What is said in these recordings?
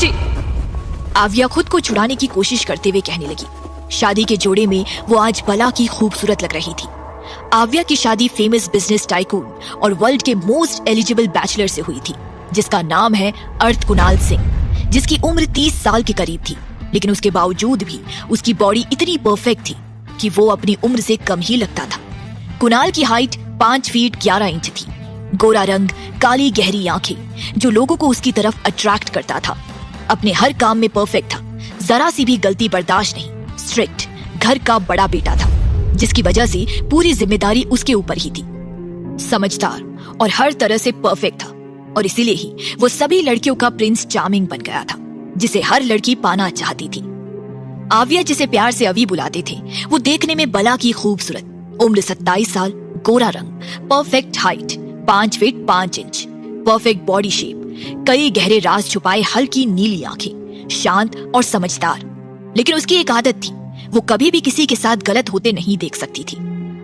मुझे। आव्या खुद को छुड़ाने की कोशिश करते हुए कहने लगी। शादी के जोड़े में वो आज भला की खूबसूरत लग रही थी। आव्या की शादी फेमस बिजनेस टाइकून और वर्ल्ड के मोस्ट एलिजिबल बैचलर से हुई थी, जिसका नाम है अर्थ कुणाल सिंह, जिसकी उम्र 30 साल के करीब थी। लेकिन उसके बावजूद भी उसकी बॉडी इतनी परफेक्ट थी कि वो अपनी उम्र से कम ही लगता था। कुणाल की हाइट 5 फीट 11 इंच थी। गोरा रंग, काली गहरी आंखें, जो लोगों को उसकी तरफ अट्रैक्ट करता था। अपने हर काम में परफेक्ट था, जरा सी भी गलती बर्दाश्त नहीं। स्ट्रिक्ट, घर का बड़ा बेटा था, जिसकी वजह से पूरी जिम्मेदारी उसके ऊपर ही थी। समझदार और हर तरह से परफेक्ट था, और इसीलिए ही वो सभी लड़कियों का प्रिंस चार्मिंग बन गया था, जिसे हर लड़की पाना चाहती थी। आव्या, जिसे प्यार से अवी बुलाते थे, वो देखने में भला की खूबसूरत, उम्र 27 साल, गोरा रंग, perfect height 5 feet 5 inch, perfect body shape, कई गहरे राज छुपाए हल्की नीली आंखें, शांत और समझदार। लेकिन उसकी एक आदत थी, वो कभी भी किसी के साथ गलत होते नहीं देख सकती थी।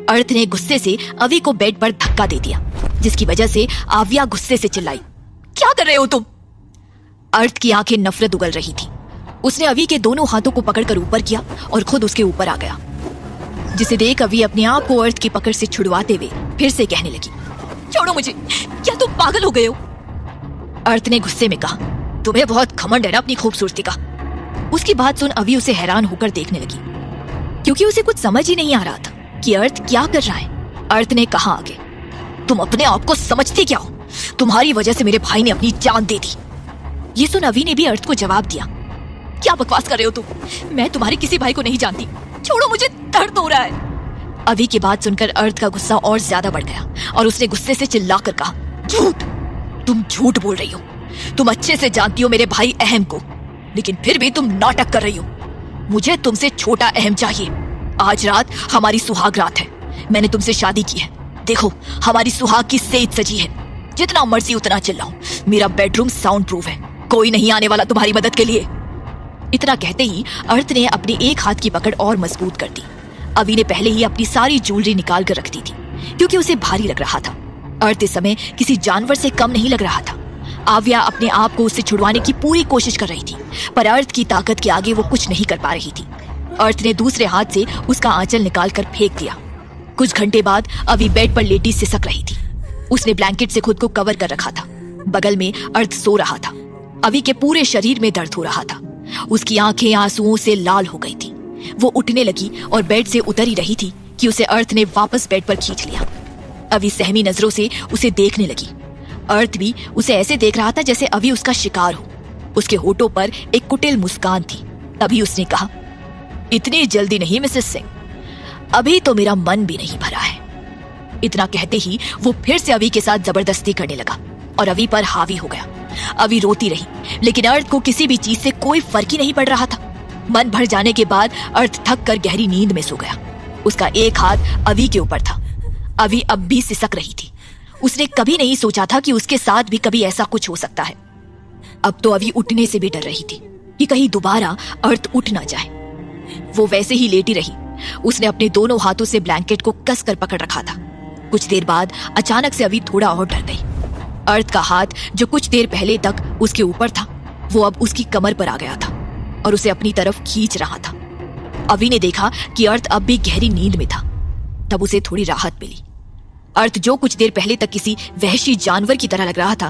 अर्थ ने गुस्से से अवी को बेड पर धक्का दे दिया, जिसकी वजह से आव्या गुस्से से चिल्लाई, क्या कर रहे हो तुम? अर्थ की आंखें नफरत उगल रही थी। उसने अवी के दोनों हाथों को पकड़कर ऊपर किया और खुद उसके ऊपर आ गया, जिसे देख अवी अपने आप को अर्थ की पकड़ से छुड़वाते हुए फिर से कहने लगी, छोड़ो मुझे, क्या तुम पागल हो गए हो? अर्थ ने गुस्से में कहा, तुम्हें बहुत घमंड है ना अपनी खूबसूरती का। उसकी बात सुन अवी उसे हैरान होकर देखने लगी, क्योंकि उसे कुछ समझ ही नहीं आ रहा था कि अर्थ क्या कर रहा है। अर्थ ने कहा आगे, तुम अपने आप को समझते क्या हो? तुम्हारी वजह से मेरे भाई ने अपनी जान दे दी। ये सुन अवी ने भी अर्थ को जवाब दिया, क्या बकवास कर रहे हो तुम? मैं तुम्हारे किसी भाई को नहीं जानती, छोड़ो मुझे, दर्द हो रहा है। अवी की बात सुनकर अर्थ का गुस्सा और ज्यादा बढ़ गया और उसने गुस्से से चिल्लाकर कहा, झूठ, तुम झूठ बोल रही हो। तुम अच्छे से जानती हो मेरे भाई अहम को, लेकिन फिर भी तुम नाटक कर रही हो। मुझे तुमसे छोटा अहम चाहिए। आज रात हमारी सुहाग रात है, मैंने तुमसे शादी की है। देखो, हमारी सुहाग की सेज सजी है, जितना मर्जी उतना चिल्लाओ। मेरा बेडरूम साउंड प्रूफ है, कोई नहीं आने वाला तुम्हारी मदद के लिए। इतना कहते ही अर्थ ने अपने एक हाथ की पकड़ और मजबूत कर दी। अवी ने पहले ही अपनी सारी ज्वेलरी निकाल कर रख दी थी, क्योंकि उसे भारी लग रहा था। अर्थ इस समय किसी जानवर से कम नहीं लग रहा था। आव्या अपने आप को उससे छुड़वाने की पूरी कोशिश कर रही थी, पर अर्थ की ताकत के आगे वो कुछ नहीं कर पा रही थी। अर्थ ने दूसरे हाथ से उसका आंचल निकालकर फेंक दिया। कुछ घंटे बाद अवी बेड पर लेटी सिसक रही थी। उसने ब्लैंकेट से खुद को कवर कर रखा था। बगल में अर्थ सो रहा था। अवी के पूरे शरीर में दर्द हो रहा था। उसकी आंखें आंसुओं से लाल हो गई थी। वो उठने लगी और बेड से उतर ही रही थी कि उसे अर्थ ने वापस बेड पर खींच लिया। अवी सहमी नजरों से उसे देखने लगी। अर्थ भी उसे ऐसे देख रहा था जैसे अवी उसका शिकार हो। उसके होठों पर एक कुटिल मुस्कान थी। तभी उसने कहा, इतनी जल्दी नहीं मिसेस सिंह, अभी तो मेरा मन भी नहीं भरा है। इतना कहते ही वो फिर से अवी के साथ जबरदस्ती करने लगा और अवी पर हावी हो गया। अवी रोती रही, लेकिन अर्थ को किसी भी चीज से कोई फर्क ही नहीं पड़ रहा था। मन भर जाने के बाद अर्थ थक कर गहरी नींद में सो गया। उसका एक हाथ अवी के ऊपर था। अवी अब भी सिसक रही थी। उसने कभी नहीं सोचा था कि उसके साथ भी कभी ऐसा कुछ हो सकता है। अब तो अवी उठने से भी डर रही थी कि कहीं दोबारा अर्थ उठ ना जाए। वो वैसे ही लेटी रही। उसने अपने दोनों हाथों से ब्लैंकेट को कसकर पकड़ रखा था। कुछ देर बाद अचानक से अवी थोड़ा और डर गई। अर्थ का हाथ, जो कुछ देर पहले तक उसके ऊपर था, वो अब उसकी कमर पर आ गया था और उसे अपनी तरफ खींच रहा था। अवी ने देखा कि अर्थ अब भी गहरी नींद में था। तब उसे थोड़ी राहत मिली। अर्थ, जो कुछ देर पहले तक किसी वहशी जानवर की तरह लग रहा था,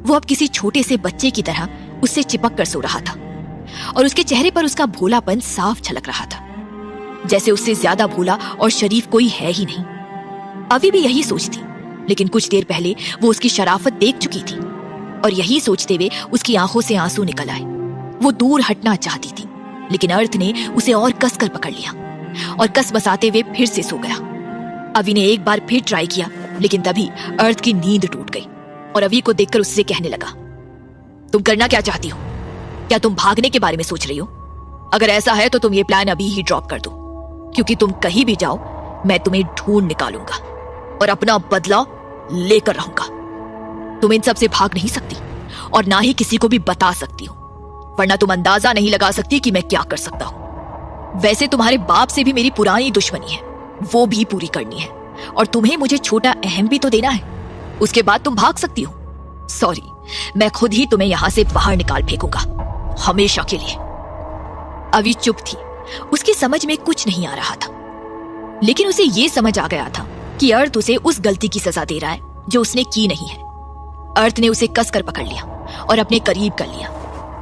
वो अब किसी छोटे से बच्चे की तरह उससे चिपक कर सो रहा था और उसके चेहरे पर उसका भोलापन साफ झलक रहा था, जैसे उससे ज्यादा भोला और शरीफ कोई है ही नहीं। अवी भी यही सोचती, लेकिन कुछ देर पहले वो उसकी शराफत देख चुकी थी और यही सोचते हुए उसकी आंखों से आंसू निकल आए। वो दूर हटना चाहती थी, लेकिन अर्थ ने उसे और कसकर पकड़ लिया और कस बसाते हुए फिर से सो गया। अवी ने एक बार फिर ट्राई किया, लेकिन तभी अर्थ की नींद टूट गई और अवी को देखकर उससे कहने लगा, तुम करना क्या चाहती हो? क्या तुम भागने के बारे में सोच रही हो? अगर ऐसा है तो तुम ये प्लान अभी ही ड्रॉप कर दो, क्योंकि तुम कहीं भी जाओ मैं तुम्हें ढूंढ निकालूंगा और अपना बदला लेकर रहूंगा। तुम इन सब से भाग नहीं सकती और ना ही किसी को भी बता सकती हो, वरना तुम अंदाजा नहीं लगा सकती कि मैं क्या कर सकता हूं। वैसे तुम्हारे बाप से भी मेरी पुरानी दुश्मनी है, वो भी पूरी करनी है और तुम्हें मुझे छोटा अहम भी तो देना है। उसके बाद तुम भाग सकती हो। सॉरी, मैं खुद ही तुम्हें यहां से बाहर निकाल फेंकूंगा हमेशा के लिए। अवी चुप थी। उसकी समझ में कुछ नहीं आ रहा था, लेकिन उसे यह समझ आ गया था कि अर्थ उसे उस गलती की सजा दे रहा है जो उसने की नहीं है। अर्थ ने उसे कसकर पकड़ लिया और अपने करीब कर लिया।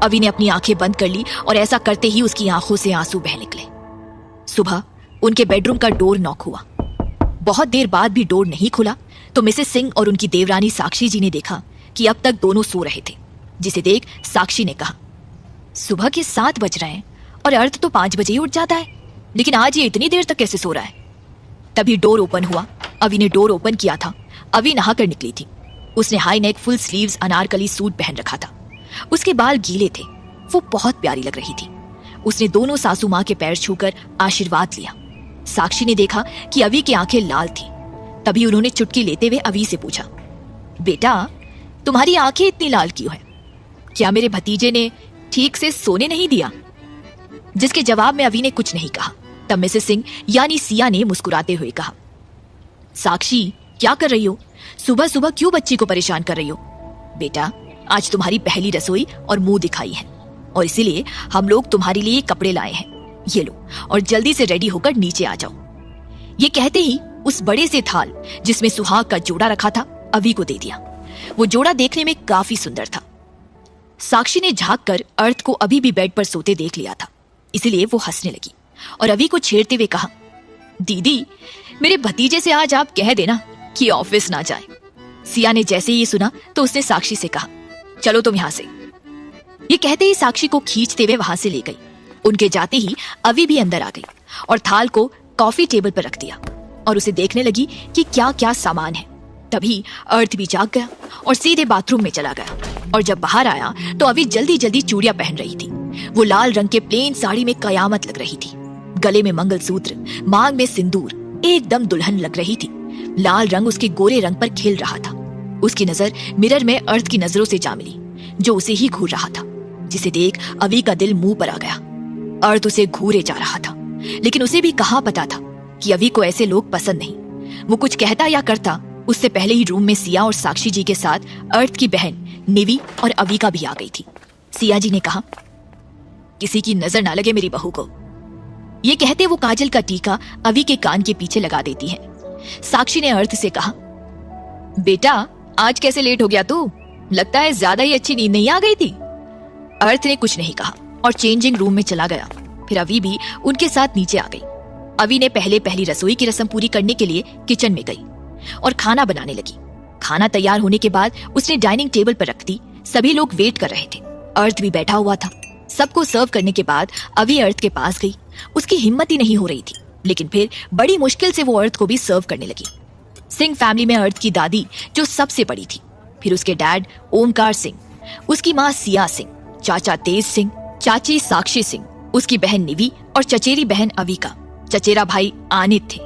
अवी ने अपनी आंखें बंद कर ली और ऐसा करते ही उसकी आंखों से आंसू बह निकले। सुबह उनके बेडरूम का डोर नॉक हुआ। बहुत देर बाद भी डोर नहीं खुला तो मिसेस सिंह और उनकी देवरानी साक्षी जी ने देखा कि अब तक दोनों सो रहे थे, जिसे देख साक्षी ने कहा, सुबह के 7 बज रहे हैं और अर्थ तो 5 बजे ही उठ जाता है, लेकिन आज ये इतनी देर तक कैसे सो रहा है। तभी डोर ओपन हुआ। अवी ने डोर ओपन किया था। अवी नहाकर निकली थी। उसने high neck full sleeves Anarkali suit पहन रखा था। उसके बाल गीले थे। वो बहुत प्यारी लग रही थी। उसने दोनों सासू माँ के पैर छूकर आशीर्वाद लिया। साक्षी ने देखा कि अवी की आंखें लाल थी। तभी उन्होंने चुटकी लेते हुए अवी से पूछा, बेटा तुम्हारी आंखें इतनी लाल क्यों हैं? क्या मेरे भतीजे ने ठीक से सोने नहीं दिया? जिसके जवाब में अवी ने कुछ नहीं कहा। तब मिसेस सिंह यानी सिया ने मुस्कुराते हुए कहा, साक्षी क्या कर रही हो? सुबह सुबह क्यों बच्ची को परेशान कर रही हो? बेटा आज तुम्हारी पहली रसोई और मुंह दिखाई है और इसीलिए हम लोग तुम्हारे लिए कपड़े लाए हैं। ये लो और जल्दी से रेडी होकर नीचे आ जाओ। ये कहते ही उस बड़े से थाल जिसमें सुहाग का जोड़ा रखा था अवी को दे दिया। वो जोड़ा देखने में काफी सुंदर था। साक्षी ने झांक कर अर्थ को अभी भी बेड पर सोते देख लिया था, इसलिए वो हंसने लगी और अवी को छेड़ते हुए कहा, दीदी मेरे भतीजे से आज आप कह देना कि ऑफिस ना जाए। सिया ने जैसे ही सुना तो उसने साक्षी से कहा, चलो तुम यहां से। ये कहते ही साक्षी को खींचते हुए वहां से ले गई। उनके जाते ही अवी भी अंदर आ गई और थाल को कॉफी टेबल पर रख दिया और उसे देखने लगी कि क्या क्या सामान है। तभी अर्थ भी जाग गया और सीधे बाथरूम में चला गया और जब बाहर आया तो अवी जल्दी जल्दी चूड़ियां पहन रही थी। वो लाल रंग के प्लेन साड़ी में कयामत लग रही थी। गले में मंगलसूत्र, मांग में सिंदूर, एकदम दुल्हन लग रही थी। लाल रंग उसके गोरे रंग पर खिल रहा था। उसकी नजर मिरर में अर्थ की नजरों से जा मिली, जो उसे ही घूर रहा था, जिसे देख अवी का दिल मुंह पर आ गया। अर्थ उसे घूरे जा रहा था, लेकिन उसे भी कहाँ पता था कि अवी को ऐसे लोग पसंद नहीं। वो कुछ कहता या करता उससे पहले ही रूम में सिया और साक्षी जी के साथ अर्थ की बहन निवी और अवी का भी आ गई थी। सिया जी ने कहा, किसी की नजर ना लगे मेरी बहू को। ये कहते वो काजल का टीका अवी के कान के पीछे लगा देती है। साक्षी ने अर्थ से कहा, बेटा आज कैसे लेट हो गया तू? लगता है ज्यादा ही अच्छी नींद नहीं आ गई थी। अर्थ ने कुछ नहीं कहा और चेंजिंग रूम में चला गया। फिर अवी भी उनके साथ नीचे आ गई। अवी ने पहली रसोई की रस्म पूरी करने के लिए किचन में गई और खाना बनाने लगी। खाना तैयार होने के बाद उसने डाइनिंग टेबल पर रख दी। सभी लोग वेट कर रहे थे। अर्थ भी बैठा हुआ था। सबको सर्व करने के बाद अवी अर्थ के पास गई। उसकी हिम्मत ही नहीं हो रही थी, लेकिन फिर बड़ी मुश्किल से वो अर्थ को भी सर्व करने लगी। सिंह फैमिली में अर्थ की दादी जो सबसे बड़ी थी, फिर उसके डैड ओमकार सिंह, उसकी माँ सिया सिंह, चाचा तेज सिंह, चाची साक्षी सिंह, उसकी बहन निवी और चचेरी बहन अवी का चचेरा भाई आनित थे।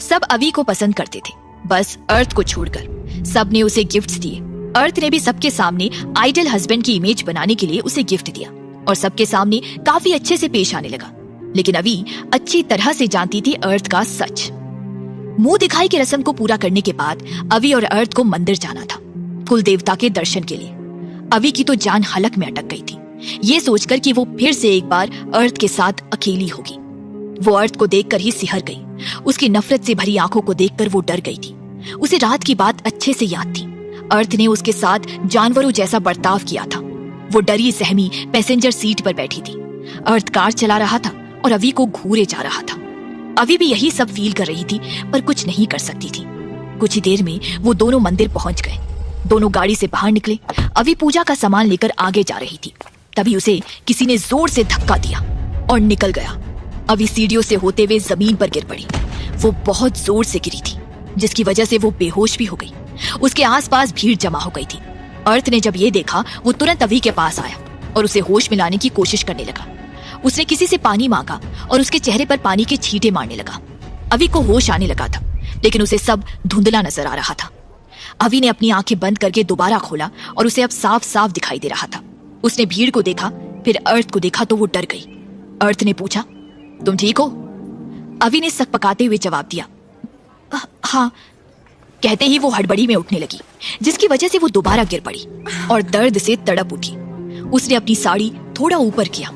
सब अवी को पसंद करते थे, बस अर्थ को छोड़कर। सब ने उसे गिफ्ट्स दिए। अर्थ ने भी सबके सामने आइडल हस्बैंड की इमेज बनाने के लिए उसे गिफ्ट दिया और सबके सामने काफी अच्छे से पेश आने लगा। लेकिन अवी अच्छी तरह से जानती थी अर्थ का सच। मुंह दिखाई की रस्म को पूरा करने के बाद अवी और अर्थ को मंदिर जाना था, कुल देवता के दर्शन के लिए। अवी की तो जान हलक में अटक गई थी, ये सोचकर कि वो फिर से एक बार अर्थ के साथ अकेली होगी। वो अर्थ को देखकर ही सिहर गई। उसकी नफरत से भरी आंखों को देखकर वो डर गई थी। उसे रात की बात अच्छे से याद थी। अर्थ ने उसके साथ जानवरों जैसा बर्ताव किया था। वो डरी सहमी पैसेंजर सीट पर बैठी थी। अर्थ कार चला रहा था और अवी को घूरे जा रहा था। अवी भी यही सब फील कर रही थी, पर कुछ नहीं कर सकती थी। कुछ ही देर में वो दोनों मंदिर पहुंच गए। दोनों गाड़ी से बाहर निकले। अवी पूजा का सामान लेकर आगे जा रही थी। तभी उसे किसी ने जोर से धक्का दिया और निकल गया। अवी सीढ़ियों से होते हुए जमीन पर गिर पड़ी। वो बहुत जोर से गिरी थी, जिसकी वजह से वो बेहोश भी हो गई। उसके आसपास भीड़ जमा हो गई थी। अर्थ ने जब ये देखा, वो तुरंत अवी के पास आया और उसे होश में लाने की कोशिश करने लगा। उसने किसी से पानी मांगा और उसके चेहरे पर पानी के छींटे मारने लगा। अवी को होश आने लगा था, लेकिन उसे सब धुंधला नजर आ रहा था। अवी ने अपनी आंखें बंद करके दोबारा खोला और उसे अब साफ साफ दिखाई दे रहा था। उसने भीड़ को देखा, फिर अर्थ को देखा तो वो डर गई। अर्थ ने पूछा, तुम ठीक हो? अवी ने सक पकाते हुए जवाब दिया, हाँ। कहते ही वो हड़बड़ी में उठने लगी, जिसकी वजह से वो दोबारा गिर पड़ी और दर्द से तड़प उठी। उसने अपनी साड़ी थोड़ा ऊपर किया।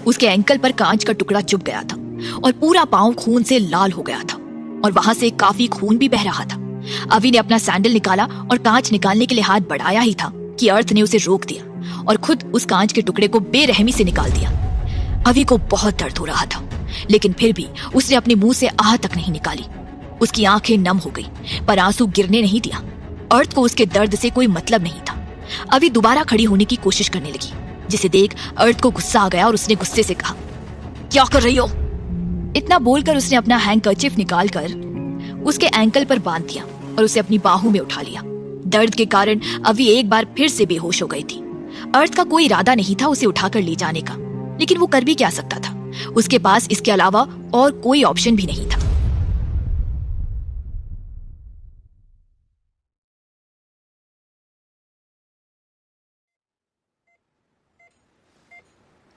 उसके एंकल पर कांच का टुकड़ा चुभ गया था और पूरा पांव खून से लाल हो गया था और वहां से काफी खून भी बह रहा था। अवि ने अपना सैंडल निकाला और कांच निकालने के लिए हाथ बढ़ाया ही था कि अर्थ ने उसे रोक दिया और खुद उस कांच के टुकड़े को बेरहमी से निकाल दिया। अवि को बहुत दर्द हो रहा था, लेकिन फिर भी उसने अपने मुंह से आह तक नहीं निकाली। उसकी आंखें नम हो गई, पर आंसू गिरने नहीं दिया। अर्थ को उसके दर्द से कोई मतलब नहीं था। अवि दोबारा खड़ी होने की कोशिश करने लगी, जिसे देख अर्थ को गुस्सा आ गया और उसने गुस्से से कहा, क्या कर रही हो? इतना बोलकर उसने अपना हैंकरचिफ निकालकर उसके एंकल पर बांध दिया और उसे अपनी बाहों में उठा लिया। दर्द के कारण अवि एक बार फिर से बेहोश हो गई थी। अर्थ का कोई इरादा नहीं था उसे उठाकर ले जाने का, लेकिन वो कर भी क्या सकता था? उसके पास इसके अलावा और कोई ऑप्शन भी नहीं था।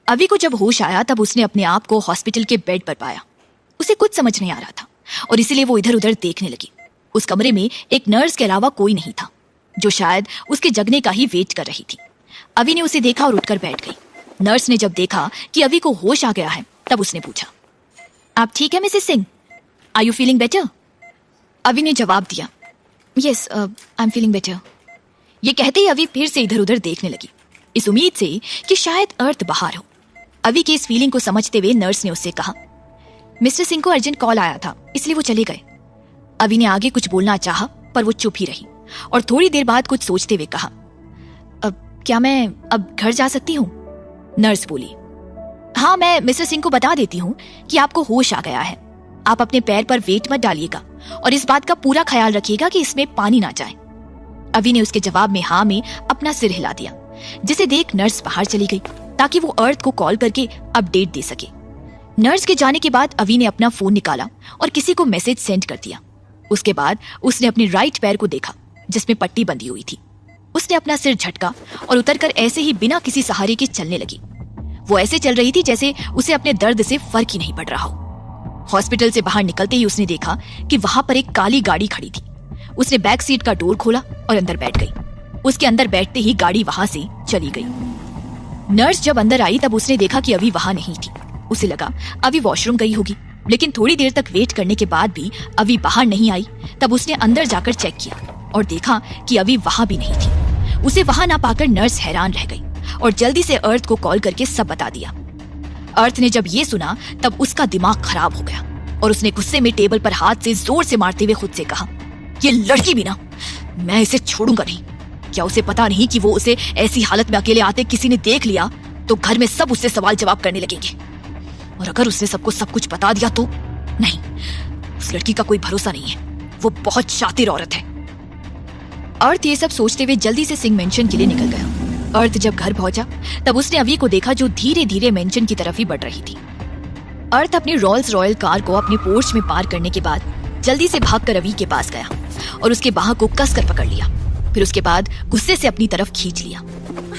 अवि को जब होश आया तब उसने अपने आप को हॉस्पिटल के बेड पर पाया। उसे कुछ समझ नहीं आ रहा था और इसीलिए वो इधर उधर देखने लगी। उस कमरे में एक नर्स के अलावा कोई नहीं था, जो शायद उसके जगने का ही वेट कर रही थी। अवि ने उसे देखा और उठकर बैठ गई। नर्स ने जब देखा कि अवि को होश आ गया है, तब उसने पूछा, आप ठीक है Mrs Singh? Are you feeling better? Avi ने जवाब दिया, yes I am feeling better. ये कहते ही अवि फिर से इधर उधर देखने लगी, इस उम्मीद से कि शायद अर्थ बाहर हो। अवि की इस फीलिंग को समझते हुए नर्स ने उससे कहा, मिस्टर सिंह को अर्जेंट कॉल आया था, इसलिए वो चले गए। अवि ने आगे कुछ बोलना चाहा, पर वो चुप ही रही और थोड़ी देर बाद कुछ सोचते हुए कहा, अब क्या मैं अब घर जा सकती हूँ? नर्स बोली, हाँ, मैं मिस्टर सिंह को बता देती हूँ कि आपको होश आ गया है। आप अपने पैर पर वेट मत डालिएगा और इस बात का पूरा ख्याल रखिएगा कि इसमें पानी ना जाए। अवि ने उसके जवाब में हाँ में अपना सिर हिला दिया, जिसे देख नर्स बाहर चली गई ताकि वो अर्थ को कॉल करके अपडेट दे सके। नर्स के जाने के बाद अवि ने अपना फोन निकाला और किसी को मैसेज सेंड कर दिया। उसके बाद उसने अपने राइट पैर को देखा, जिसमें पट्टी बंधी हुई थी। उसने अपना सिर झटका और उतरकर ऐसे ही बिना किसी सहारे के चलने लगी। वो ऐसे चल रही थी जैसे उसे अपने दर्द से फर्क ही नहीं पड़ रहा हो। हॉस्पिटल से बाहर निकलते ही उसने देखा कि वहां पर एक काली गाड़ी खड़ी थी। उसने बैक सीट का डोर खोला और अंदर बैठ गई। उसके अंदर बैठते ही गाड़ी वहां से चली गई। नर्स जब अंदर आई तब उसने देखा कि अवि वहां नहीं थी। उसे लगा अवि वॉशरूम गई होगी, लेकिन थोड़ी देर तक वेट करने के बाद भी अवि बाहर नहीं आई। तब उसने अंदर जाकर चेक किया और देखा कि अवि वहां भी नहीं थी। उसे वहां ना पाकर नर्स हैरान रह गई और जल्दी से अर्थ को कॉल करके सब बता दिया। अर्थ ने जब ये सुना तब उसका दिमाग खराब हो गया और उसने गुस्से में टेबल पर हाथ से जोर से मारते हुए खुद से कहा, ये लड़की भी ना, मैं इसे छोड़ूंगा नहीं। क्या उसे पता नहीं कि वो उसे ऐसी हालत में अकेले आते किसी ने देख लिया तो घर में सब उससे सवाल जवाब करने लगेंगे, और अगर उसने सबको सब कुछ बता दिया तो नहीं, उस लड़की का कोई भरोसा नहीं है, वो बहुत शातिर औरत है। अर्थ ये सब सोचते हुए जल्दी से सिंह मेंशन के लिए निकल गया। अर्थ जब घर पहुंचा तब उसने अवि को देखा, जो धीरे धीरे मेंशन की तरफ ही बढ़ रही थी। अर्थ अपनी रोल्स रॉयल कार को अपने पोर्च में पार करने के बाद जल्दी से भागकर अवि के पास गया और उसके बाह को कसकर पकड़ लिया। फिर उसके बाद गुस्से से अपनी तरफ खींच लिया।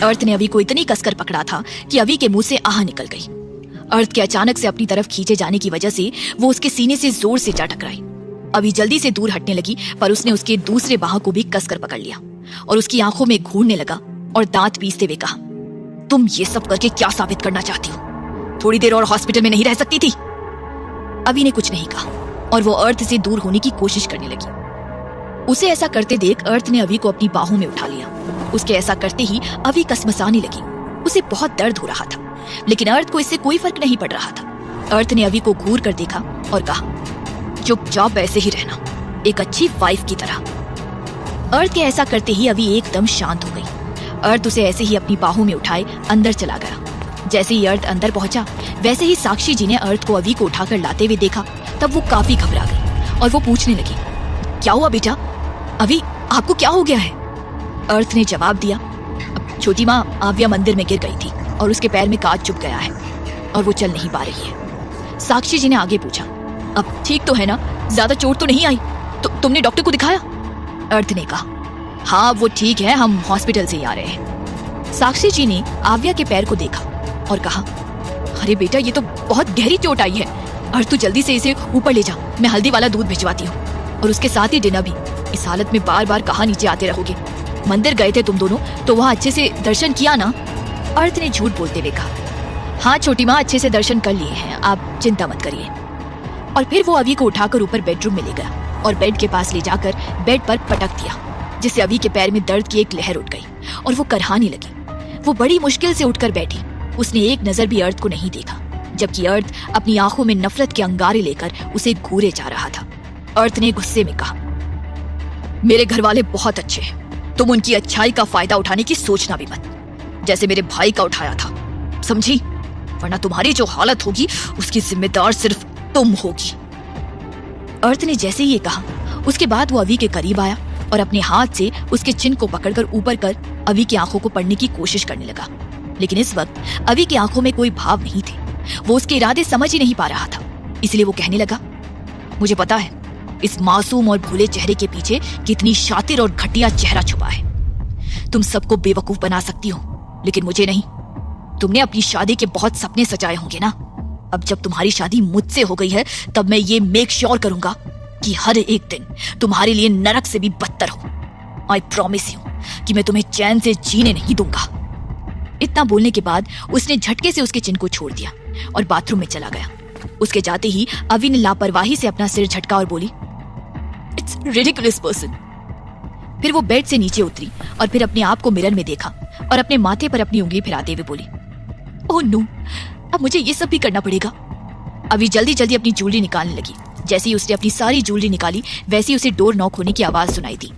अर्थ ने अवि को इतनी कसकर पकड़ा था कि अवि के मुंह से आह निकल गई। अर्थ के अचानक से अपनी तरफ खींचे जाने की वजह से वो उसके सीने से जोर से जा टकराई। अवि जल्दी से दूर हटने लगी, पर उसने उसके दूसरे बाह को भी कसकर पकड़ लिया और उसकी आंखों में घूरने लगा और दांत पीसते हुए कहा, तुम ये सब करके क्या साबित करना चाहती हो? थोड़ी देर और हॉस्पिटल में नहीं रह सकती थी? अवि ने कुछ नहीं कहा और वो अर्थ से दूर होने की कोशिश करने लगी। उसे ऐसा करते देख अर्थ ने अवि को अपनी बाहों में उठा लिया। उसके ऐसा करते ही अवि कसमसाने लगी। उसे बहुत दर्द हो रहा था, लेकिन अर्थ को इससे कोई फर्क नहीं पड़ रहा था। अर्थ ने अवि को घूर कर देखा और कहा, चुपचाप ऐसे ही रहना, एक अच्छी वाइफ की तरह। अर्थ के ऐसा करते ही अवि एकदम शांत हो गई। अर्थ उसे ऐसे ही अपनी बाहों में उठाए अंदर चला गया। जैसे ही अर्थ अंदर पहुंचा, वैसे ही साक्षी जी ने अर्थ को अवि को उठाकर लाते हुए देखा। तब वो काफी घबरा गई और वो पूछने लगी, क्या हुआ बेटा? अवि, आपको क्या हो गया है? अर्थ ने जवाब दिया, छोटी माँ आव्या मंदिर में गिर गई थी और उसके पैर में कांच चुभ गया है और वो चल नहीं पा रही है। साक्षी जी ने आगे पूछा, अब ठीक तो है ना? ज्यादा चोट तो नहीं आई? तुमने डॉक्टर को दिखाया? अर्थ ने कहा, हाँ वो ठीक है, हम हॉस्पिटल से ही आ रहे हैं। साक्षी जी ने आव्या के पैर को देखा और कहा, अरे बेटा, ये तो बहुत गहरी चोट आई है। अर्थ, तू जल्दी से इसे ऊपर ले जा, मैं हल्दी वाला दूध भिजवाती हूँ, और उसके साथ ही डिनर भी। इस हालत में बार बार कहाँ नीचे आते रहोगे? मंदिर गए थे तुम दोनों तो वहाँ अच्छे से दर्शन किया ना? अर्थ ने झूठ बोलते हुए कहा, हाँ छोटी माँ, अच्छे से दर्शन कर लिए हैं, आप चिंता मत करिए। और फिर वो अवी को उठाकर ऊपर बेडरूम में ले गया और बेड के पास ले जाकर बेड पर पटक दिया, जिससे अवी के पैर में दर्द की एक लहर उठ गई और वो करहाने लगी। वो बड़ी मुश्किल से उठकर बैठी। उसने एक नजर भी अर्थ को नहीं देखा, जबकि अर्थ अपनी आंखों में नफरत के अंगारे लेकर उसे घूरे जा रहा था। अर्थ ने गुस्से में कहा, मेरे घर वाले बहुत अच्छे हैं, तुम उनकी अच्छाई का फायदा उठाने की सोचना भी मत, जैसे मेरे भाई का उठाया था, समझी? वरना तुम्हारी जो हालत होगी उसकी जिम्मेदार सिर्फ तुम होगी। अर्थ ने जैसे ही ये कहा, उसके बाद वो अवी के करीब आया और अपने हाथ से उसके चिन को पकड़कर ऊपर कर अवी की आंखों को पढ़ने की कोशिश करने लगा। लेकिन इस वक्त अवी की आंखों में कोई भाव नहीं थे। वो उसके इरादे समझ ही नहीं पा रहा था। इसलिए वो कहने लगा, मुझे पता है इस मासूम और भोले चेहरे के पीछे कितनी शातिर और घटिया चेहरा छुपा है। तुम सबको बेवकूफ बना सकती हो, लेकिन मुझे नहीं। तुमने अपनी शादी के बहुत सपने सजाए होंगे ना। अब जब तुम्हारी शादी मुझसे हो गई है, तब मैं ये मेक श्योर करूंगा कि हर एक दिन तुम्हारे लिए नरक से भी बदतर हो। आई प्रॉमिस यू कि मैं तुम्हें चैन से जीने नहीं दूंगा। इतना बोलने के बाद उसने झटके से उसके चिन को छोड़ दिया और बाथरूम में चला गया। उसके जाते ही अवी ने लापरवाही से अपना सिर झटका और बोली, इट्स रिडिकुलस पर्सन। फिर वो बेड से नीचे उतरी और फिर अपने आप को मिरर में देखा और अपने माथे पर अपनी उंगली फिराते हुए बोली, ओह नो, अब मुझे ये सब भी करना पड़ेगा। अवी जल्दी जल्दी अपनी ज्वेलरी निकालने लगी। जैसे ही उसने अपनी सारी ज्वेलरी निकाली, वैसे ही उसे डोर नॉक होने की आवाज सुनाई दी।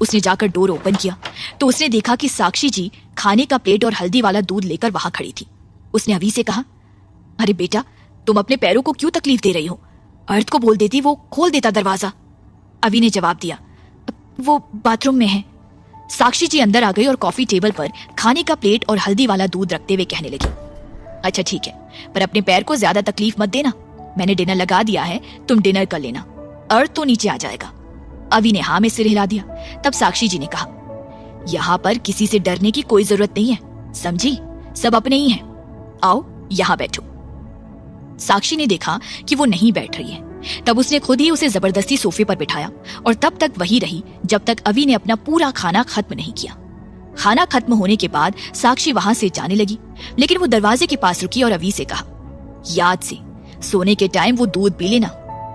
उसने जाकर डोर ओपन किया तो उसने देखा कि साक्षी जी खाने का प्लेट और हल्दी वाला दूध लेकर वहां खड़ी थी। उसने अवी से कहा, अरे बेटा, तुम अपने पैरों को क्यों तकलीफ दे रही हो? अर्थ को बोल देती, वो खोल देता दरवाजा। अवी ने जवाब दिया, वो बाथरूम में है। साक्षी जी अंदर आ गई और कॉफी टेबल पर खाने का प्लेट और हल्दी वाला दूध रखते हुए कहने लगी, अच्छा ठीक है, पर अपने पैर को ज्यादा तकलीफ मत देना। मैंने डिनर लगा दिया है, तुम डिनर कर लेना। अर्थ तो नीचे आ जाएगा। अवी ने हाँ में सिर हिला दिया। तब साक्षी जी ने कहा, यहाँ पर किसी से डरने की कोई जरूरत नहीं है, समझी? सब अपने ही हैं। आओ यहाँ बैठो। साक्षी ने देखा कि वो नहीं बैठ रही है। तब उसने खुद ही उसे जबरदस्ती सोफे पर बिठाया और तब तक वही रही जब तक अवी ने अपना पूरा खाना खत्म नहीं किया। खाना खत्म होने के बाद साक्षी वहां से जाने लगी, लेकिन वो दरवाजे के पास रुकी और अवी से कहा, याद से सोने के टाइम वो दूध पी लेना,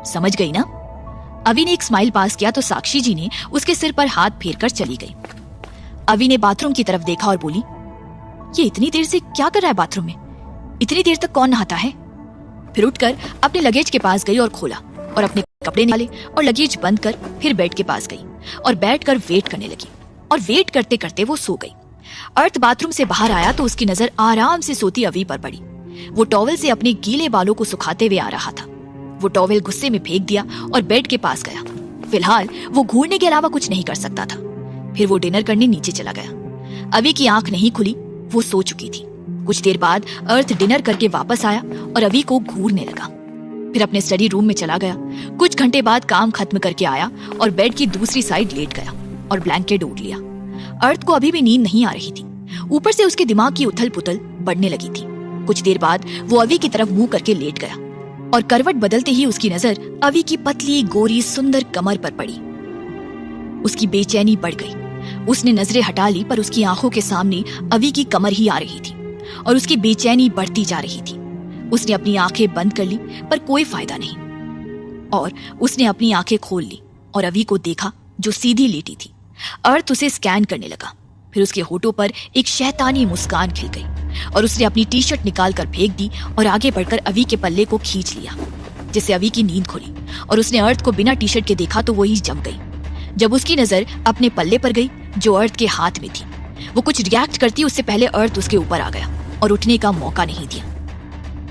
समझ गई ना? अवी ने एक स्माइल पास किया तो साक्षी जी ने उसके सिर पर हाथ फेरकर चली गई। अवी ने बाथरूम की तरफ देखा और बोली, ये इतनी देर से क्या कर रहा है बाथरूम में? इतनी देर तक कौन नहाता है? फिर उठकर अपने लगेज के पास गई और खोला और अपने कपड़े निकाले और लगेज बंद कर फिर बेड के पास गई और बैठकर वेट करने लगी। और वेट करते करते वो सो गई। अर्थ बाथरूम से बाहर आया तो उसकी नजर आराम से सोती अवी पर पड़ी। वो टॉवेल से अपने गीले बालों को सुखाते हुए आ रहा था। वो टॉवेल गुस्से में फेंक दिया और बेड के पास गया। फिलहाल वो घूरने के अलावा कुछ नहीं कर सकता था। फिर वो डिनर करने नीचे चला गया। अवी की आंख नहीं खुली, वो सो चुकी थी। कुछ देर बाद अर्थ डिनर करके वापस आया और अवी को घूरने लगा। फिर अपने स्टडी रूम में चला गया। कुछ घंटे बाद काम खत्म करके आया और बेड की दूसरी साइड लेट गया और ब्लैंकेट ओढ़ लिया। अर्थ को अभी भी नींद नहीं आ रही थी। ऊपर से उसके दिमाग की उथल पुथल बढ़ने लगी थी। कुछ देर बाद वो अवी की तरफ मुंह करके लेट गया और करवट बदलते ही उसकी नजर अवी की पतली गोरी सुंदर कमर पर पड़ी। उसकी बेचैनी बढ़ गई। उसने नजरें हटा ली पर उसकी आंखों के सामने अवी की कमर ही आ रही थी और उसकी बेचैनी बढ़ती जा रही थी। उसने अपनी आंखें बंद कर ली पर कोई फायदा नहीं और उसने अपनी आंखें खोल ली और अवी को देखा जो सीधी लेटी थी। अर्थ उसे स्कैन करने लगा। फिर उसके होठों पर एक शैतानी मुस्कान खिल गई और उसने अपनी टी शर्ट निकाल कर फेंक दी और आगे बढ़कर अवी के पल्ले को खींच लिया, जिससे अवी की नींद खुली और उसने अर्थ को बिना टी शर्ट के देखा तो वो ही जम गई। जब उसकी नजर अपने पल्ले पर गई जो अर्थ के हाथ में थी, वो कुछ रिएक्ट करती उससे पहले अर्थ उसके ऊपर आ गया और उठने का मौका नहीं दिया।